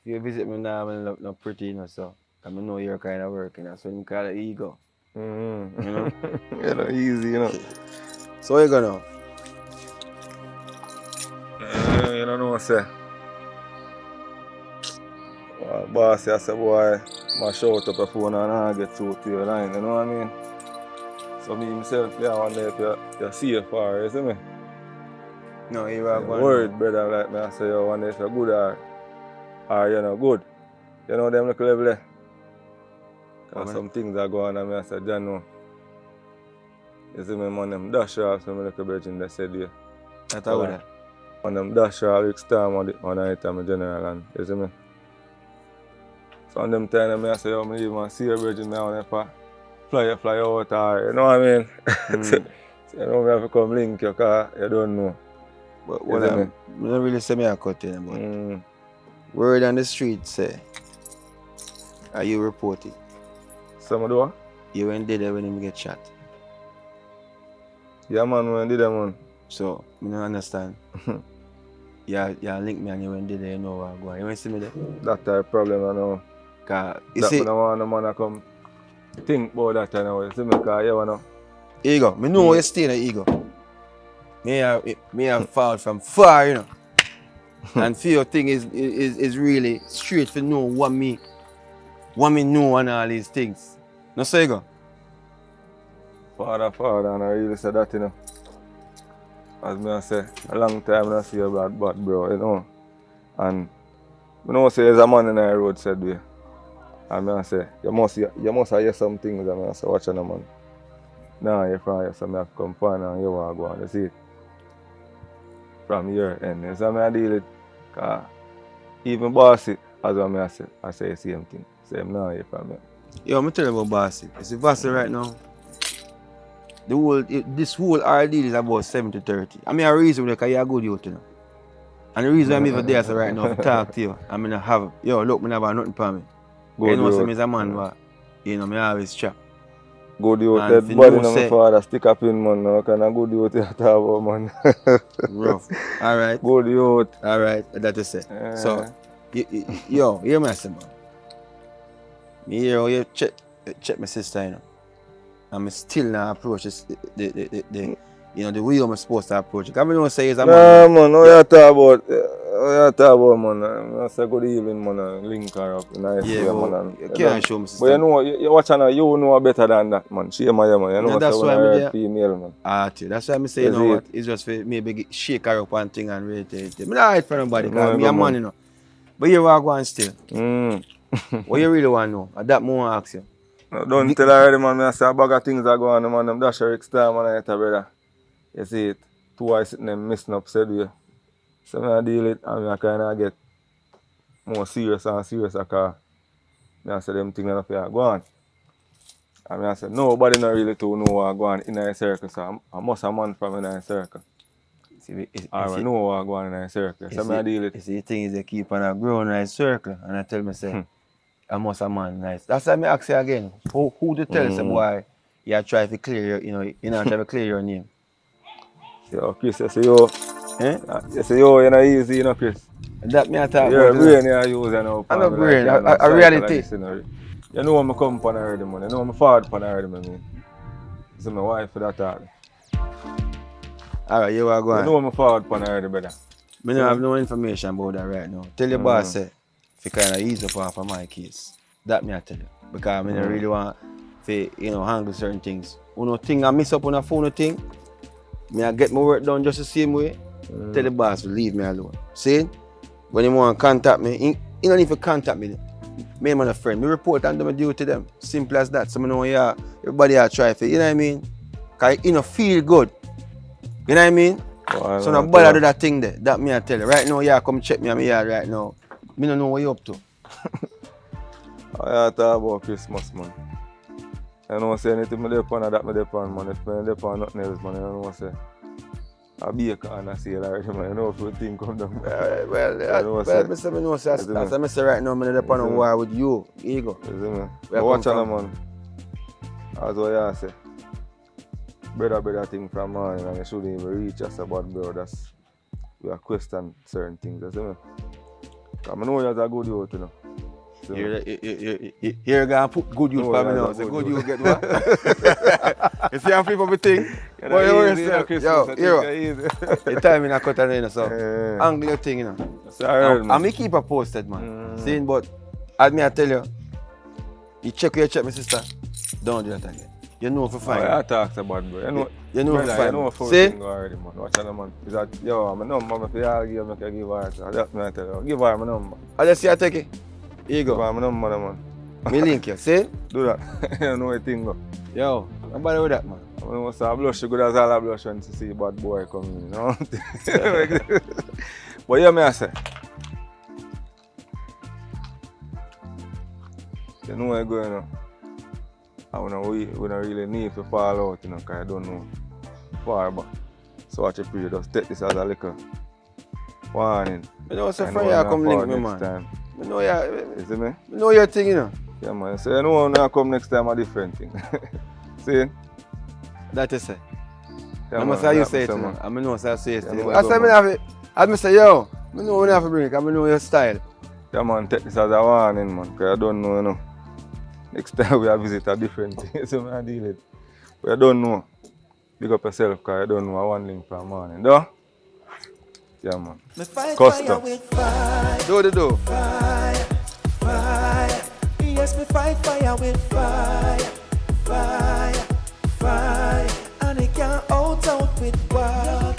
You visit me now, I'm not pretty, you know, so I know you're kind of working, you know, so you call it ego. You know? You know, easy, you know. So what you gonna? You don't know what I say. Boss, I say, boy, I shout up your phone and I get through to your line, you know what I mean? So me myself, yeah, one day if you're safe or you see me? No, you are going worried, brother, like me, I say, yo, one day if you're good or you're not good. You know them little level there? Because some things are going on and I say, John, no. You see me, man, them dash off some little virgin that said you. That's how that? On them dash off, Rick Storm on the time of general and you see me? So on them time, I say, yo, I even see a virgin now on the fly out or, you know what I mean? So you know, we have to come link you because you don't know. But what I don't really say me a cut in, but word on the street say, are you reported? Some do? You went there when him get shot. Yeah, man, when did that, man? So, I don't understand. Yeah, link me and you went there, you know what I'm going. You want to see me there? That's the problem, I know. Cause, you that see, when I want the man to come think about that, you know. You see me, because you know. Ego, me know you stay in the ego. Me have fall from far, you know. And for your thing is really straight to know what me know and all these things. No so you go? Father, and I really say that, you know. As me I say, a long time I see you bad bro, you know. And I know say there's a man in the road said way. And I say, you must hear some things, and I say, watch on, man. Nah, you're from here, so I have to come find and you want to go on, you see it. From your end. You see I deal with, because even boss it, as I say the same thing. Same now you're from here. Yo, I'm telling you about Bossy. You see, Bossy right now, this whole ordeal is about 70-30. I mean, a reason because you're a good youth, you know. And the reason I'm even there so right now to talk to you, I mean, I have, yo, look, I never have nothing for me. Good you know, youth. so I'm a man who, you know, I always trap. Good youth, And that if you body know no my say- father stick up in man now. Kind of good youth you talk about, man. Rough. Alright. Good youth. Alright, that is it. So, yo, hear me say, man. Me hear how you check my sister, you know. I'm still not approach the you know, the way I'm supposed to approach it. I mean, say is a Nah, man. man, how you talk about, man. I say good evening, man, link her up. Nice Yeah, day, but man. you can't show me sister. But you know, you watch her, you know better than that, man. She man, you know, No, that's so why when I I'm heard there. female, man. That's why I'm saying, you Is know it? what? It's just for maybe shake her up one thing and rate it. I'm not right for nobody, No, because me no, a man, man. you know. But you are going still. What you really want to know? That more I ask you. No, don't tell her already, man. I say a bag of things are going on, man. Them dash her next time, man. I hate her, brother. You see it? Twice sitting them missing up, said we. So I deal it, and I kind of get more serious and serious, because I say them things are not fair. Go on. And I said, nobody not really to know what go on in a circle, so I must a man from in a circle. I know what go on in a circle, so I deal it. You see, the thing is, they keep on a growing nice circle, and I tell me, say, I must a man nice. That's why I ask you again, who to tell some boy you try to clear your, you know, try to clear your name? Yo, Chris, you say yo, you say yo, you're not easy, you know, Chris. That me I talk your about. brain you use, you know. I'm not brain, like, a reality. You know I'm come upon already, man. You know I'm forward upon already, man. So my wife for that all. Alright, you are going. You know I'm forward upon already, brother. I don't have no information about that right now. Tell your boss, say, if you kind of ease up off of my case. That me I tell you. Because I don't really want to, you know, handle certain things. You know, thing I miss up on a phone thing, I get my work done just the same way. Tell the boss to leave me alone. See? When you want to contact me, you don't need to contact me. Me and my friend, me report and do my duty to them. Simple as that. So I know everybody try for, you know what I mean? Because you know, feel good. You know what I mean? Oh, so no bother do that thing there. That me I tell you. Right now, come check me on my yard right now. Me don't know what you up to. I talk about Christmas, man. I don't say anything me depend on that me depend, man. If me depend on nothing else, man, I don't say. I be a can and say already, man. You know if the thing come down. Me say me know say that's what I say right now. Me depend on war with you. Here you go. You see me? But watch out, man. That's what I say. Brother thing from morning, and you shouldn't even reach us about bro. That's we are question certain things, you see me? Because I know you're a good youth, you know. You're gonna put good youth for me now. So good youth get what? You see how people be think? Yo, the time in a cut and you know, so angle your thing, you know. And me keep her posted, man. Seeing, but as me I tell you, you check my sister, don't do that again. You know for fine. I talk about bro. You know for fine. You know for thing already, man. Watch out, man. Is that yo, my number, if you argue, I can give her. That's me I tell you. Give her my number. I just see I take it. Here you go. Give her my number, man. Me link you, see? Do that. You know what thing go. Yo, I'm bother with that, man. I must have blush good as all I blush when to see bad boy coming in, you know? But yeah, me I say. You know where you going now. We don't really need to fall out, you know, because I don't know far back. So watch your period, just take this as a little warning. You know, so far you come link me, man. Time. You know, you see me? You know your thing, you know. Yeah, man. So you know when I come next time a different thing. See? That is it. Yeah, I must say you say it, man. I know say it. Yeah, I say me have it. I say, yo, I know when I have to bring it, because I know your style. Yeah, man, take this as a warning, man, because I don't know, you know. Next time we visit a different thing, so I deal it. But I don't know. Big up yourself, because I don't know one link from morning. Though? Yeah, man. Custom. Do. Fire. Yes, me fight fire with fire. And it can't out with what?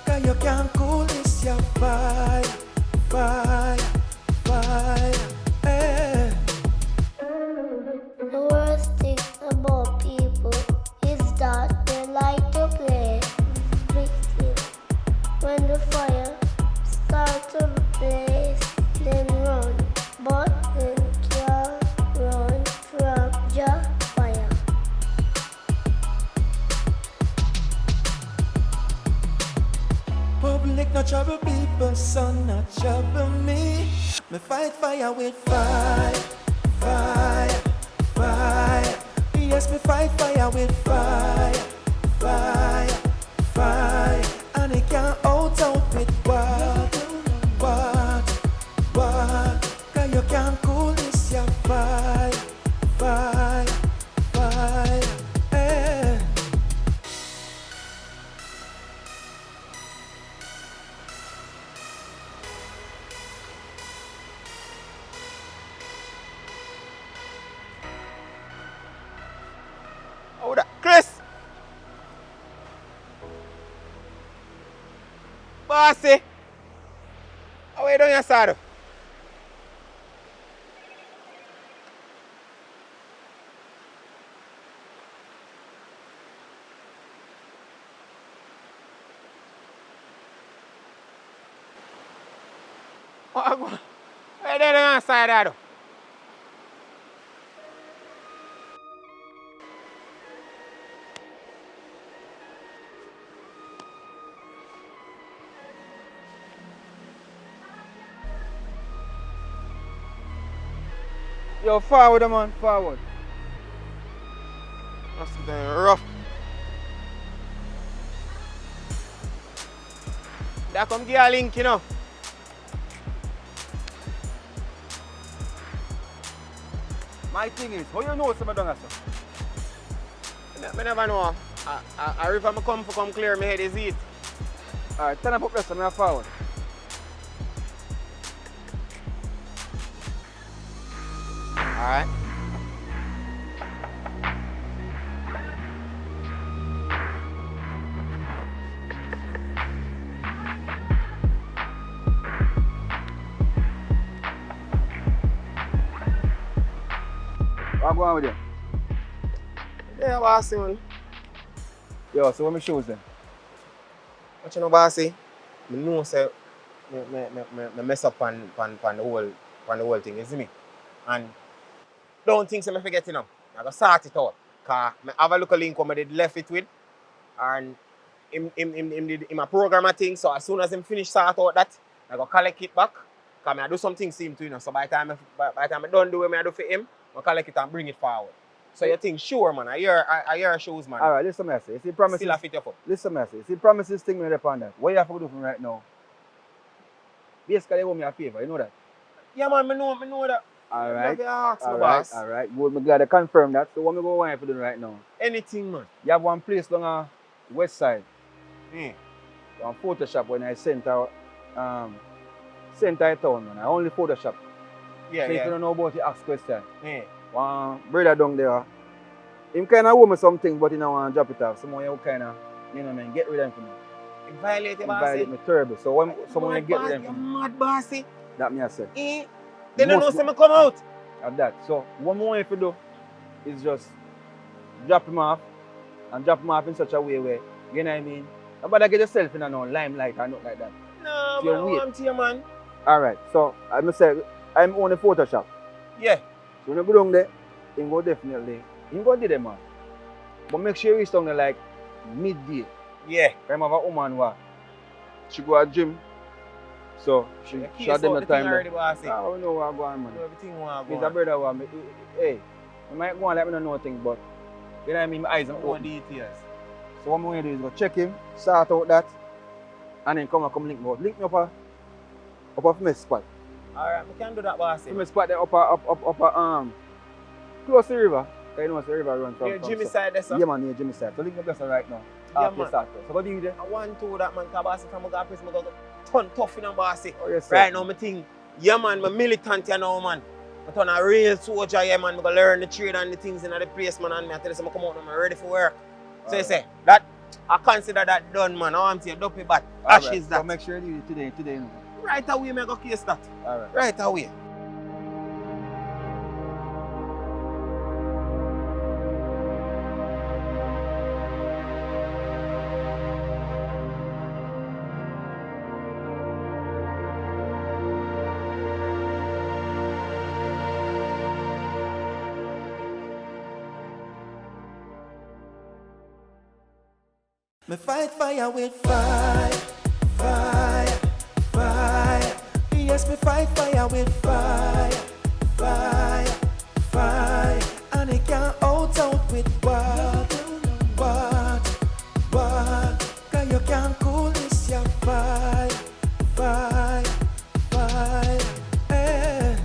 Cause you can't cool this your fire. The worst thing about people is that they like to play victim. When the fire starts to blaze, then run, but then trouble people, so not trouble me. Me fight fire with fire, fire, fire. Yes, me fight fire with fire, fire, fire. And it can't out with water, water, water. Cause you can't cool this your fire, fire, fire. Hey. Oh, that Chris! Bossy! How are you doing your side? What are you doing on your side? Yo, forward, man, forward. That's getting rough. That come give a link, you know. My thing is, how you know some of them, sir? I never know. I if I come for come clear, my head is it. Alright, turn up press and I'm forward. Alright. What go on with you? Yeah, bossy, man. Yo, so what my shoes then? What you know, bossy? I know say I mess up on the whole thing, you see me? And don't think so I forget it now. I gotta sort it out. Cause I have a look at link where I did left it with. And him did a program a thing. So as soon as him finish sort out that, I go collect it back. Cause I do something same to you know. So by the time I done do what I do for him, I collect it and bring it forward. So you think sure man, I hear shoes man. Alright, listen message. You see promises. Still a fit your foot. Listen message. See promises thing me upon that. What you have to do for me right now? Basically you owe me a favor, you know that? Yeah man, I know that. Alright. You have to ask me, boss. Alright. Good, I'm glad to confirm that. So what me go want you to do right now? Anything man. You have one place down on the west side. Mm. One Photoshop when I center town man. I only Photoshop. Yeah, so yeah. if you don't know about it, ask question. Yeah. One brother down there. Him kinda owe me some things, but he don't want to drop it off. Someone you kinda, you know what I mean, get rid of him for me. You violate your He bossy. violate me terrible. So when someone you get rid of You're him for me. mad bossy. That me I say. Eh? They don't know say me come out. Of that. So what more if you do is just drop him off and drop him off in such a way where, you know what I mean? Nobody get yourself in a no limelight or nothing like that. No, So man, wait. I'm to you, man. Alright, so I must say I'm on the Photoshop. Yeah. So when you go down there, you go definitely you go do them man. But make sure you reach down there like midday. Yeah. I have a woman who she go to gym. So she had them the time. Already, bossy. I don't know what go on man. Everything want to He's go a on. brother who hey, I might go and let me know things, but you know what I mean, my eyes are More open. details. So what I'm going to do is go check him, sort out that, and then come link me out. Link me up a famous spot. Alright, we can do that, bossy. Famous spot there up close to the river. You know the river runs from. Near Jimmy side there, sir? Yeah man, near Jimmy side. So link me up there right now. Yeah, After man. start. So what do you do? I want to that man, cause bossy from my prison, I go turn tough in a bossy. Oh yes sir. Right now, I think, yeah man, I'm militant you know man. I turn a real soldier, yeah man, I go learn the trade and the things in the place man, and I tell you, I come out and I'm ready for work. So you say, that, I consider that done man, I want to see a dopey bat, ashes that. So make sure you do it today. You know. Right away, I go case that. Alright. Right away. Me fight fire with fire, fire. Yes, me fight fire with fire, fire, fire. And it can't out with what? Cause you can't cool this your fire, fire, fire. Hey.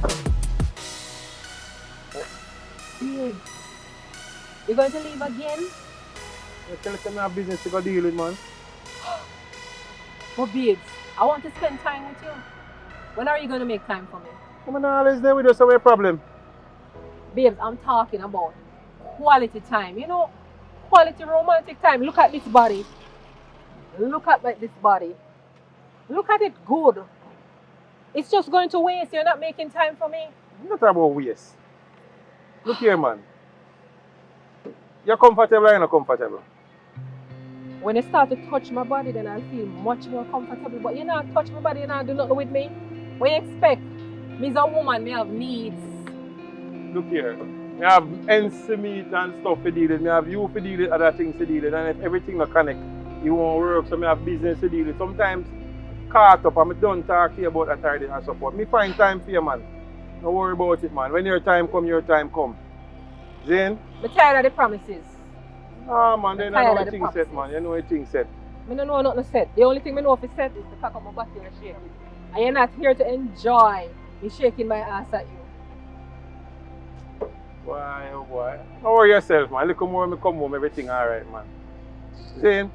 You going to leave again? You tell us I have business to go deal with, man. But babes, I want to spend time with you. When are you going to make time for me? I'm not always there with us, so what's the problem? Babes, I'm talking about quality time. You know, quality romantic time. Look at this body. Look at this body. Look at it good. It's just going to waste. You're not making time for me. Not about waste. Look here, man. You're comfortable or you're not comfortable? When you start to touch my body, then I'll feel much more comfortable. But you not touch my body, you not do nothing with me. What you expect? Me as a woman, me have needs. Look here. I have ends to meet and stuff to deal with. I have you to deal with, other things to deal with. And if everything not connect, you won't work, so I have business to deal with. Sometimes, caught up and I don't talk to you about that already and support. Me find time for you, man. Don't worry about it, man. When your time come, your time come. Jane? I'm tired of the promises. Ah, man, then I know what things said, man. You know what things said. I don't know nothing said. The only thing I know if it's said is to pack up my body and shake it. And you're not here to enjoy me shaking my ass at you. Why, oh boy. Don't worry yourself, man. Look more when I come home, everything alright, man. Jane?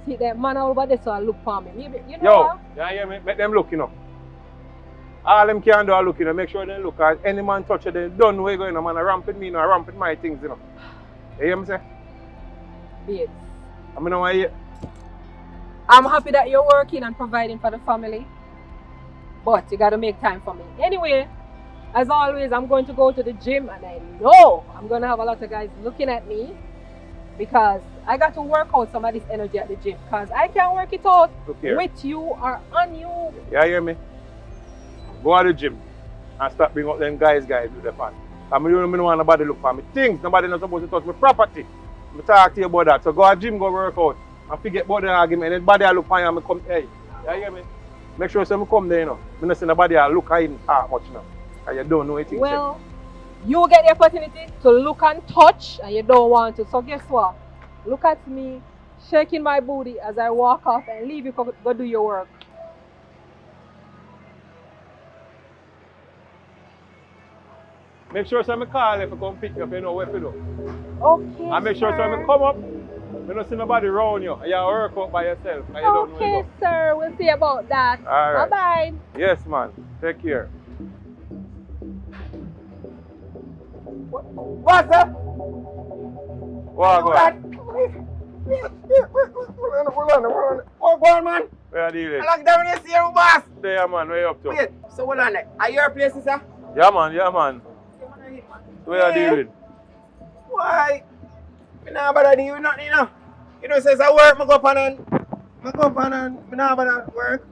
See that man over there, so I look for me. Maybe, you know Yo, what? yeah, yeah, make them look, you know. All them can do are look, you know. Make sure they look. Cause any man touch it, they don't know where you're going, man. I ramp with me, you know. I ramp with my things, you know. You hear me say? Babes. I mean, why you... I'm happy that you're working and providing for the family. But you gotta make time for me. Anyway, as always, I'm going to go to the gym and I know I'm gonna have a lot of guys looking at me because I got to work out some of this energy at the gym because I can't work it out with you or on you. Yeah, hear me? Go to the gym and start bringing up them guys with the fan. I mean, don't want nobody look for me. Things, nobody not supposed to touch my property. I talk to you about that. So go to the gym, go work out. And forget about the argument. And nobody look for you and I come, hey, you hear me? Make sure you come there, you know. I don't see nobody look at you much now. And you don't know anything. Well, you get the opportunity to look and touch and you don't want to. So guess what? Look at me shaking my booty as I walk off and leave you go do your work. Make sure someone call if you come pick you up, you know what to do. Okay. And make sure someone come up. You don't see nobody around you. And you work out by yourself. And you don't know Okay, sir. We'll see about that. All right. Bye-bye. Yes, man. Take care. What's up? What Hold on, man. Where are you I like that when you see your boss. There, man. Where you up to? Wait, so hold on there. Are your places, sir? Yeah, man. Yeah, man. Where are you dealing? Why? I don't bother deal with nothing, you know. You know, says I work, I go up and I don't bother work.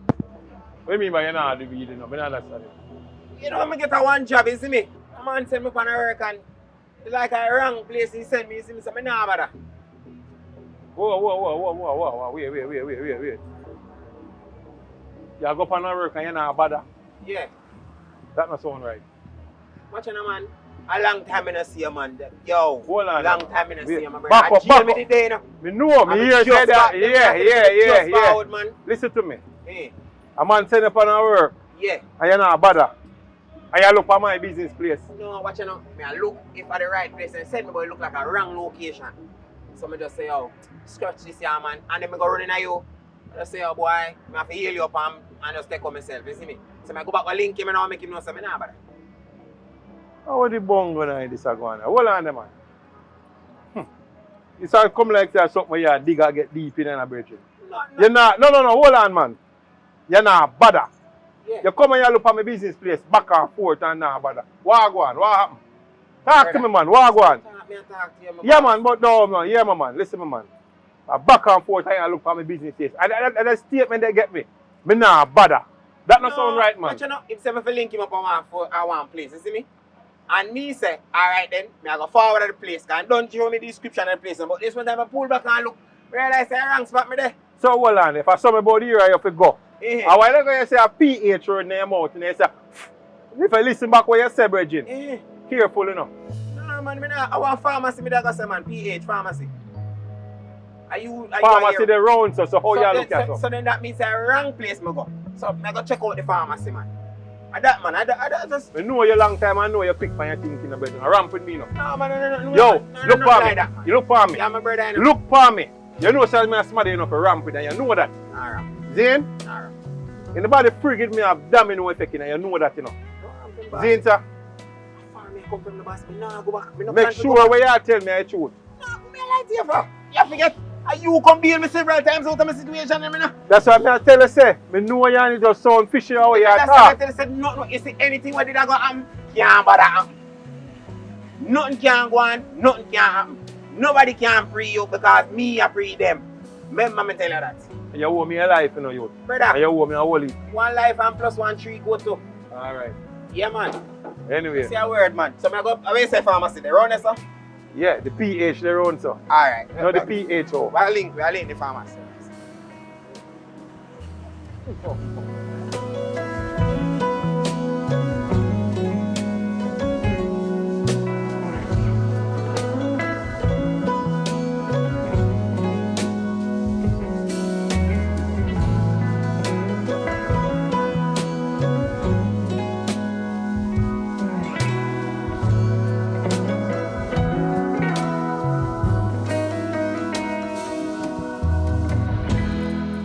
What do you mean by you're not dealing, you know? I don't understand it. You know, I get a one job, you see me? A man send me up on work and it's like a wrong place he send me, you see me, so I don't bother. Whoa. Wait. You go up on work and you're not bother? Yeah. That not sound right. Watch on, man. A long time I don't see a man. Yo, hold on. Long time I don't see a man. Back up. Me today, you know. Me know, me hear say that. Yeah. Forward, man. Listen to me. Hey. A man send up on work. Yeah. And you're not bother. And you look for my business place. No, watch out now. I look if at the right place and send me, but it look like a wrong location. So I just say, oh, scratch this here, man. And then I go running at you. I just say, oh, boy, I have to heal you up and just take up myself. You see me? So I go back and link him and I'll make him know something now, but. How the bong going this are going on? Hold on, man. It's all come like that something where you dig and get deep in a bridge. No. You're not, no, hold on, man. You're not bother. Yeah. You come and you look at my business place back and forth and not bother. What go on? What happened? Talk to me, man. What go on? Talk to you, Yeah, man, but no, yeah, man. Listen, man. I back and forth and I look for my business place. And that statement they get me not bother. That not sound right, man. But you know, if someone link him up on one place, you see me? And me say, alright then, I go forward to the place. And don't show me the description of the place. But this one time I pull back and look, realize I wrong spot me there. So hold on, if I saw me about here, I have to go. A while ago you say a PH word in your mouth and you say, if I listen back what you say, Bridget, careful enough. No, man, I want pharmacy, me that say, man, PH pharmacy. Are you Pharmacy the round, so how you look at so then that means a wrong place me go. So I go check out the pharmacy, man. I just... I know you long time, I know you quick for your thinking about it. Ramp with me, no. No, man, no. Yo, look for me. Like that, You look for me. Yeah, my brother, I know. Look for me. You know so I'm smart enough to ramp with and you know that. Alright. Zane? Alright. In the body frigid me have domino effect and you know that, you know. Zane, sir. Come from the boss, me nah go back. Me no Make sure where you tell me the truth. No, me lie to you, bro. You forget. You come bail me several times out of my situation, me know. That's what I tell you, say. Me know you just sound fishy how you That's talk. why I tell you, no, you see anything what did I go can't bother happen. Nothing can go on, nothing can happen. Nobody can free you because me I free them. Remember me tell you that. You owe me a life, you know, you. Brother. And you owe me a whole heap. 1 life and plus 1 tree go to. Alright. Yeah, man. Anyway. Say a word, man. So I go, I will say pharmacy, they run there, sir? Yeah, the PH they run, sir. Alright. No, the PHO. We are link the pharmacy.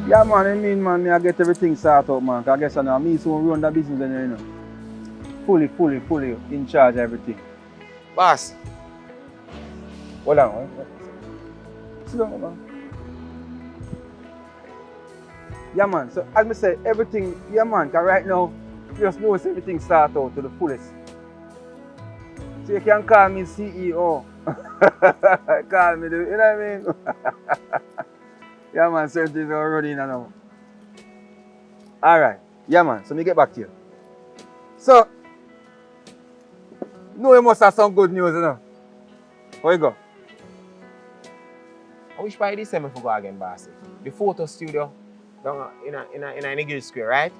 Yeah, man, I mean, man, I get everything sorted out, man. Cause I guess I know me soon run the business, then, you know. Fully in charge of everything. Boss. Hold on, man. Sit down, man. Yeah, man, so as I say, everything, yeah, man, cause right now, you just know everything start out to the fullest. So you can call me CEO. Call me, you know what I mean? Yeah, man, certain things are running now. Alright, yeah, man, so me get back to you. So, no, you must have some good news, you know. How you go? I wish by this time I go again, boss. The photo studio down in a Gill Square, right?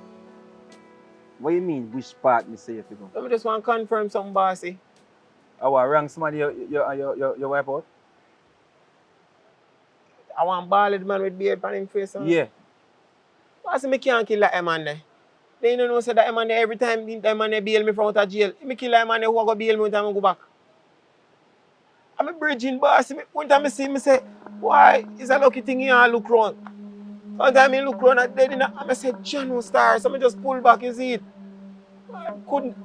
What you mean, which part me say you go? Let me just want to confirm something, bossy. I want rank somebody your wipe out? I want bald man with beard on him face. Yeah. Bossy, me can't kill that man there. They don't know say that man there every time that man there bail me from out of jail. Me kill that man there who go bail me when I go back. I'm a virgin, bossy. One time I see me say, why is a lucky thing you all look round? One time I look round at dead and I say, John Star, so I just pull back, you see it. I couldn't.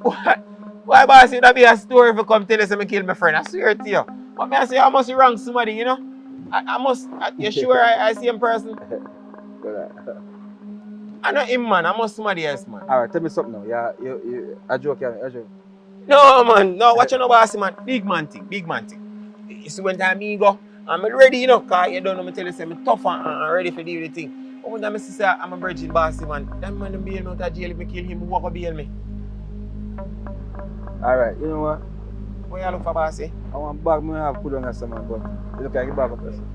Why, bossy, that be a story if you come tell us I kill my friend. I swear to you. But me I say, I must wrong somebody, you know? I must, you sure I see him person? I know him, man. I must somebody else, man. Alright, tell me something now. Yeah, I joke, I joke. No, man. No, watch your bossy, man. Big man thing. You see, when time me go, I'm ready, you know, because you don't know me tell you, say, I'm tough and ready for deal with the thing. But when time I say, I'm a virgin bossy, man. That man don't bail me out of jail. If I kill him, who will bail me? Alright, you know what? What you look for, bossy? I want bag me have put on some man, but you look like a bag of person.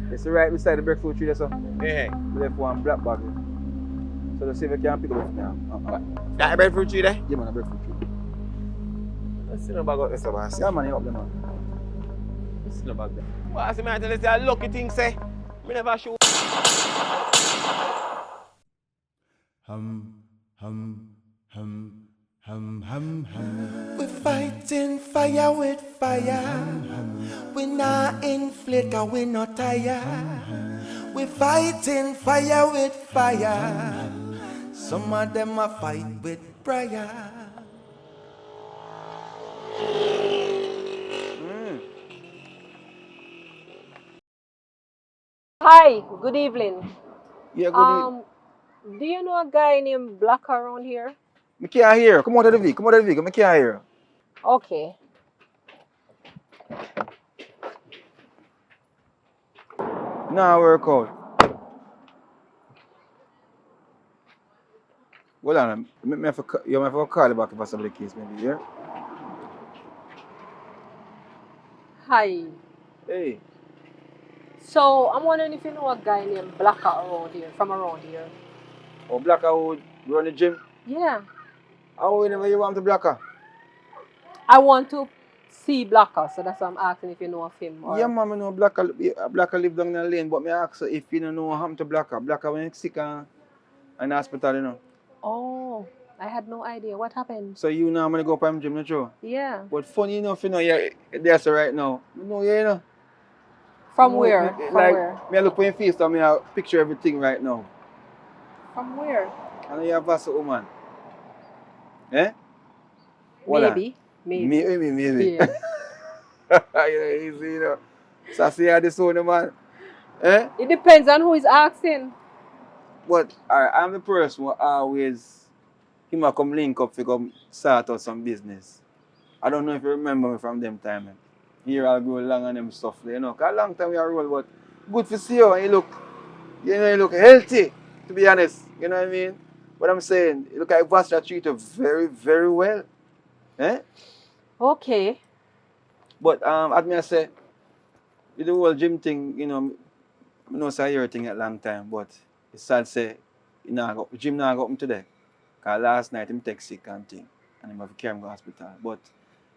You see right beside the breadfruit tree there, so? Yeah. We left one black bag. So let's see if we can pick it up now. That a breadfruit tree there? Yeah, man, a breadfruit tree. Let's see no bag up there, bossy. Yeah, man, you up there, man. Let's see no bag there. Bossy, man, I tell you, say, a lucky thing, say, me never show. We fighting fire with fire. We not inflict and we not tire. We fighting fire with fire. Some of them a fight with prayer. Hi, good evening. Yeah, good evening. Do you know a guy named Black around here? Me can't hear. Come out of the vehicle. Me can't hear. Okay. Nah, work out. Hold on. You may have to call you back if that's the case, maybe, yeah? Hi. Hey. So, I'm wondering if you know a guy named Black around here, from around here. Oh, Blacker would run the gym? Yeah. How whenever you want to Blacker? I want to see Blacker, so that's why I'm asking if you know of him. Or... Yeah, man, I know Blacker live down the lane, but me ask her if you don't know what happened to Blacker. Blacker when he's sick and in the hospital, you know. Oh, I had no idea. What happened? So you normally go to him gym, not true? Yeah. But funny enough, you know, you're there so right now. You know, yeah, you know. From You know, where? From like, where? me I look for your face and me I picture everything right now. From where? I know you're a vast woman. Eh? Maybe. Maybe. Yeah. You see, you know. So I see how this one, man. Eh? It depends on who is asking. But I'm the person who always him a come link up to come start out some business. I don't know if you remember me from them time. Here I'll go along and them stuff, you know. Cause a long time we are roll, but good to see you and you look healthy, to be honest. You know what I mean? What I'm saying, you look like Vastra treat you very, very well. Eh? Okay. But as me I say, with the whole gym thing, you know, I know say your thing at long time, but it's sad say gym not go up today. Cause last night him take sick and thing. And him have to carry him to hospital. But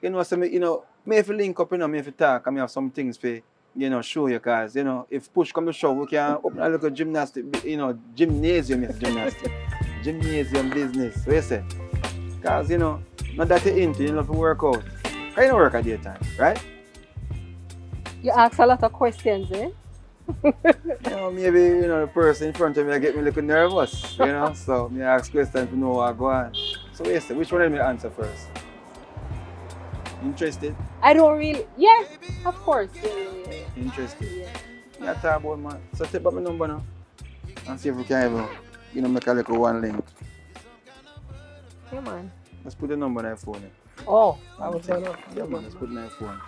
you know, so me, you know, me if you link up, you know, me if you talk, and me have some things for, you know, show you, cause you know, if push come to shove, we can open a little gymnastic, you know, gymnasium is gymnastic. Gymnasium business. What you say? Cause you know, not that you're into, you love to work out. Cause you don't work at daytime, right? You ask a lot of questions, eh? You know, maybe, you know, the person in front of me I get me a little nervous, you know, so me ask questions to know what go on. So what you say? Which one let me answer first? Interested? I don't really. Yeah, of course. Yeah. Interested? Yeah. Yeah, talk about man. So take back my number now and see if we can ever, you know, make a little one link. Yeah, man. Let's put the number on your phone. Oh, I was going to. Yeah, man, let's put it on your phone.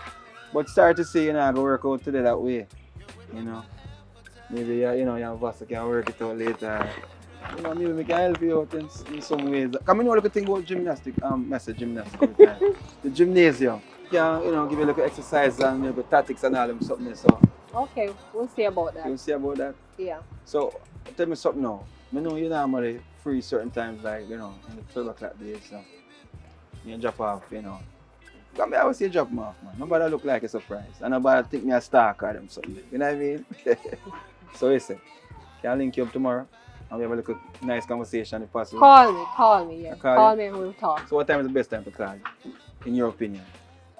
But start to see, you know, I go work out today that way. You know, maybe you know, your boss can work it out later. You know, maybe we can help you out in some ways. Come, you know, look at thing about gymnastics. Gymnastics all the time. The gymnasium. Can, you know, give you a little exercise and maybe tactics and all them something. So. Okay, we'll see about that. You'll see about that? Yeah. So tell me something now. I know you normally free certain times, like, you know, in the 12 o'clock days. So you drop off, you know. I mean, I always say drop them off, man. Nobody look like a surprise. And nobody think me a stalker or them something. You know what I mean? So listen, can I link you up tomorrow? And we have a little nice conversation if possible. Call me, yeah. Call me and we'll talk. So what time is the best time to call you, in your opinion?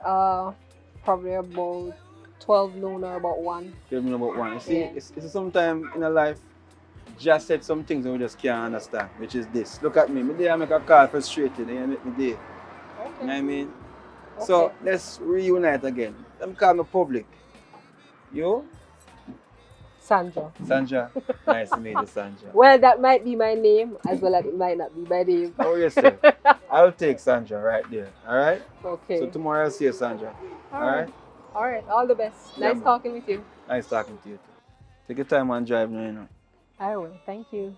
Probably about 12 noon or about 1. 12 noon about 1. You see, Yeah. it's sometime in a life, just said some things that we just can't understand, which is this. Look at me. Me there I make a call frustrated and you make me day. Okay. You know what I mean? Okay. So let's reunite again. Them call me public. You? Sandra. Sandra. Nice to meet you, Sandra. Well, that might be my name as well as it might not be my name. Oh, yes, sir. I'll take Sandra right there. All right? Okay. So tomorrow I'll see you, Sandra. All right? All right. All the best. Yeah, Nice man. talking with you. Nice talking to you. Take your time and drive now, you know. I will. Thank you.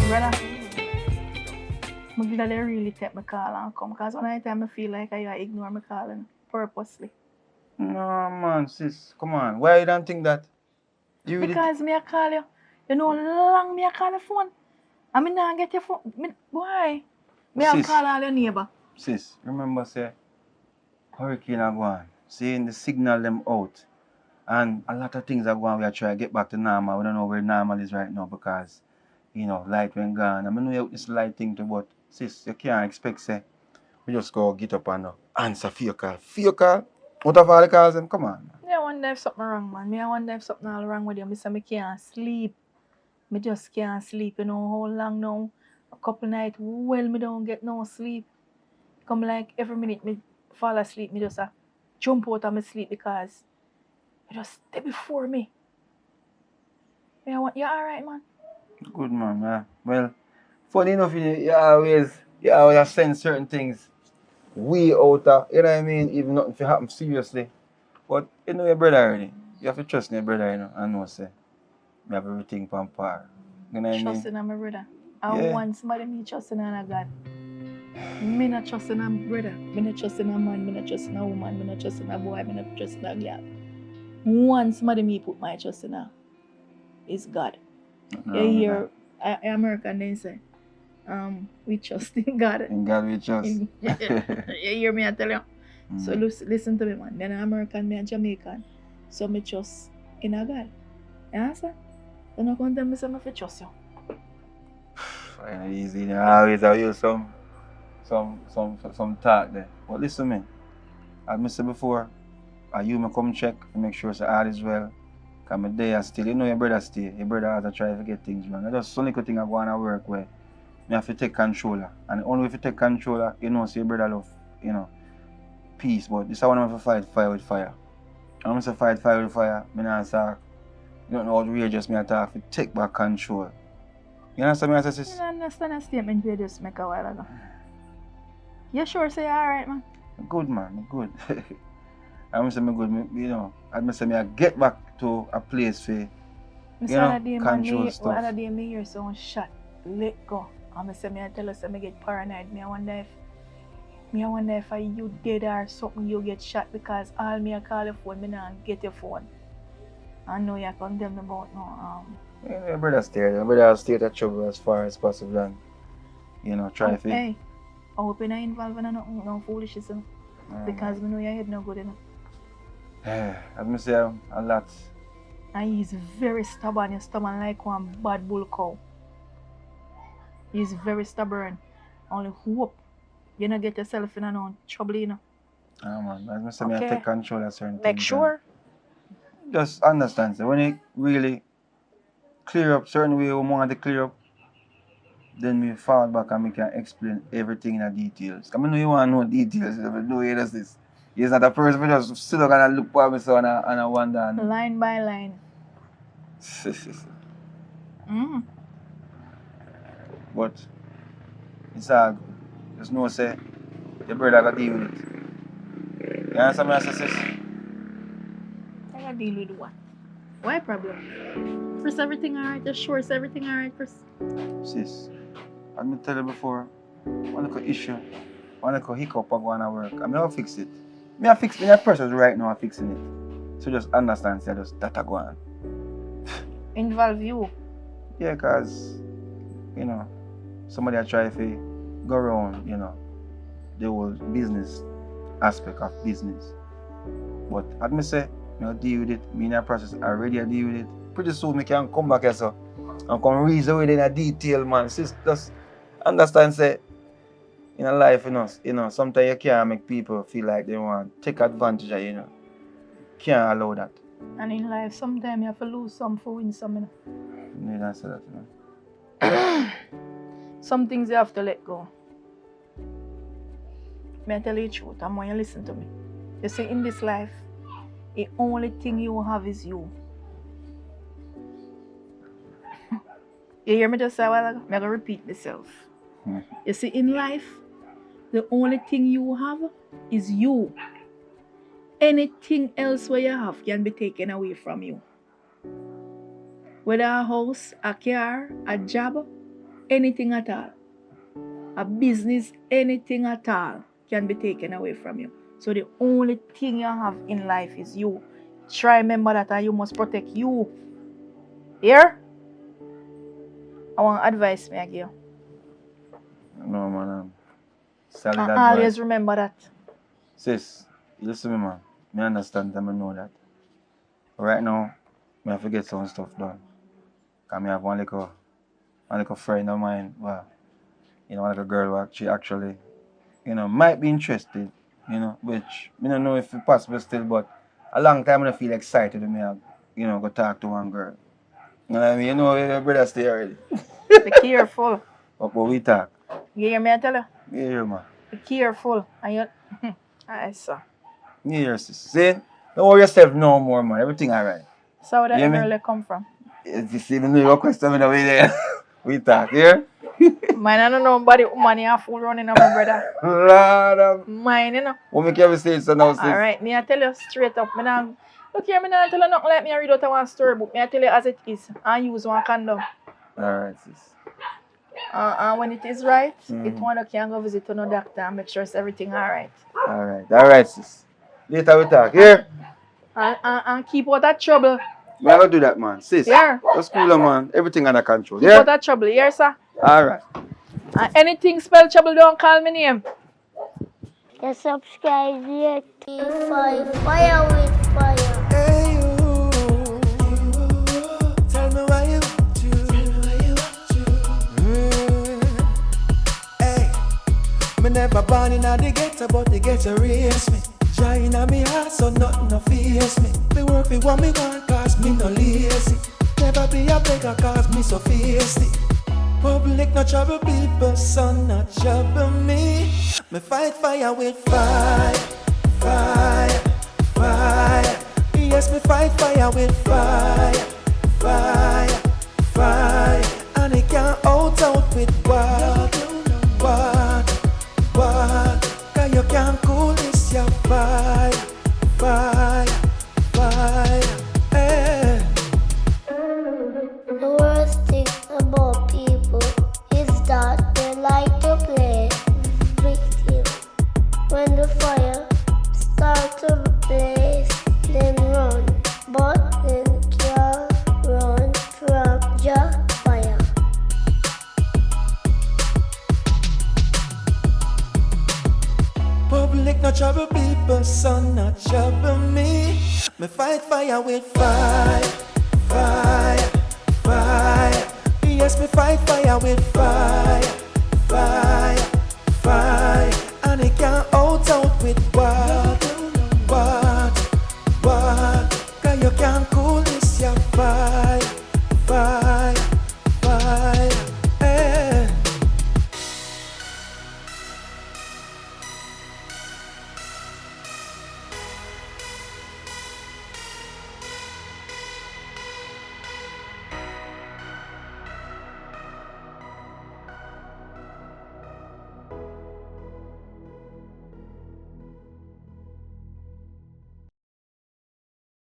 Brother, I'm glad they really take my call and come because one time I feel like I ignore my calling purposely. No, man, sis. Come on. Why you don't think that? You really Because me I call you. You know how long me I call your phone? I mean not get your phone. Why? Me I Sis. call all your neighbor. Sis, remember say hurricane are going. Seeing the signal them out. And a lot of things are going. We are trying to get back to normal. We don't know where normal is right now because, you know, light went gone. I mean, we have this light thing too, but sis, you can't expect say we just go get up and answer for your call. For your call? What of all the calls them? Come on. Me I wonder if something wrong, man. Me I wonder if something all wrong with you. Me say me can't sleep. Me just can't sleep. You know how long now? A couple nights. Well, me don't get no sleep. Come like every minute me fall asleep. Me just jump out of my sleep because you just stay before me. Me I want you alright, man? Good man, yeah. Well, funny enough, you always send certain things way out of, you know what I mean? Even nothing if it happen seriously. But you know your brother already. You have to trust in your brother, you know, and know, say, me have everything from par. You know what I mean? Trust in my brother. I Yeah. want somebody me trust in a God. Me not trust in a brother. Me not trust in a man. Me not trust in a woman. Me not trust in a boy. Me not trust in a girl. One somebody me put my trust in a is God. No, You hear American they say, we trust in God. in God we trust. You hear me I tell you? So listen to me, man. Then I'm American, me a Jamaican. So me trust in a God. You understand? Then I come tell me say me fi trust you. Fine, easy. You know, I always have you some talk there. But listen to me. As I said before, you me come check to make sure say all is well. Cause my day still, you know your brother stay. Your brother has to try to get things wrong. That's just only good thing I go on to work where me have to take controller. And the only way if you take controller, you know, say your brother love, you know, peace. But this is one of to fight fire with fire. And when I say fight fire with fire, I not talk. You don't know outrageous me talk to take back control. You understand me, sis? I don't understand a statement you just make a while ago. You sure say alright, man? Good, man. Good. I'm saying me good, you know. I'm saying I get back to a place for, you know, control stuff. What other day me hear someone shot, let go. And I say me I tell us I get paranoid. Me I wonder if you dead or something you get shot because all me I call your phone, me not get your phone. I know you can tell me about no Yeah, your brother stay there. Your brother stay out of trouble as far as possible and, you know, try to. Hey, I hope you're not involved in no foolishness, because me know your head no good enough. As I say, a lot. And he's very stubborn. He's stubborn like one bad bull cow. He's very stubborn. Only hope you not get yourself in no trouble, you know. Man. As I say, I take control of certain things. Make sure. Just understand, so when you really clear up certain way we want to clear up, then we fall back and we can explain everything in the details. Because I know you want to know details, you know you does this. You're not a person who just sit down and look for me so and I wonder. And... Line by line. But it's all good. Just know say your brother got to deal with it. You understand what I say, sis? I gotta deal with what? Why problem? Chris, everything alright? Just sure is everything alright, Chris? Sis, I've been telling you before, one little issue, one little hiccup I go on at work. I'm not fix it. Me I fix me that person right now I'm fixing it. So just understand say just that I go on. Involve you? Yeah, cause you know, somebody I try to go around, you know, the whole business aspect of business. But as me say, I'll deal with it. Me in that process already I deal with it. Pretty soon me can come back here so and come reason with it in a detail, man. Just understand say in a life, you know, sometimes you can't make people feel like they want to take advantage of you know. Can't allow that. And in life sometimes you have to lose some for win some, you know. You need to say that, you know. Some things you have to let go. May I tell you the truth, and when you listen to me. You see, in this life, the only thing you have is you. You hear me just say a while ago? I'm going to repeat myself. You see, in life, the only thing you have is you. Anything else where you have can be taken away from you. Whether a house, a car, a job, anything at all. A business, anything at all can be taken away from you. So the only thing you have in life is you. Try remember that, and you must protect you. Here? I want advice me I give you. No man, solid And advice. always remember that. Sis, listen to me man. I understand and I know that. But right now, I have to get some stuff done. Because I have one little friend of mine, well, you know, one little girl who she actually, you know, might be interested, you know, which I don't know if it's possible still, but a long time I feel excited when I, you know, go talk to one girl. You know what I mean? You know, your brother stay already. Be careful. But we talk. You hear me I tell you? You hear man. Be careful. And you... I saw. You hear sis. See? Don't worry yourself no more man. Everything alright. So where You that hear me? girl come from? You see me know your question me the way there. We talk, yeah? Mine I don't know nobody woman you fool running on my brother. Lord of... Mine, you know. What make you say so now, sis? Alright, me I tell you straight up, me Look here, me not tell you nothing like me I read out one storybook. Me I tell you as it is and use one condom. Alright, sis. And when it is right, it one you can go visit to no doctor and make sure it's everything alright. Alright, sis. Later we talk, here. And keep out that trouble. Me I go do that, man. Sis. Yeah. Just cool down, man. Everything under control. Keep out that trouble, here, sir. Alright. And anything spell trouble, don't call me name. You subscribe here to Fire with Fire. Hey, you. Tell me why you want to. Hey, me never born in the ghetto, but the ghetto raised me. Joy in me heart, so nothing no fears me. Me work for what me want, cause me no lazy. Never be a beggar, cause me so feisty. Public no trouble people, son not trouble me. Me fight fire with fire, fire, fire. Yes, me fight fire with fire, fire, fire. And it can't out with what. Cause you can't cool this your fire, fire, fire. Hey. The worst thing about people is that they like to play victim. When the fire starts to blaze, then run, but then can't run from your fire. Public no trouble people, son not trouble me. Me fight fire with fire, fire, fire. Yes, me fight fire with fire, fire, fire. And it can't out with what.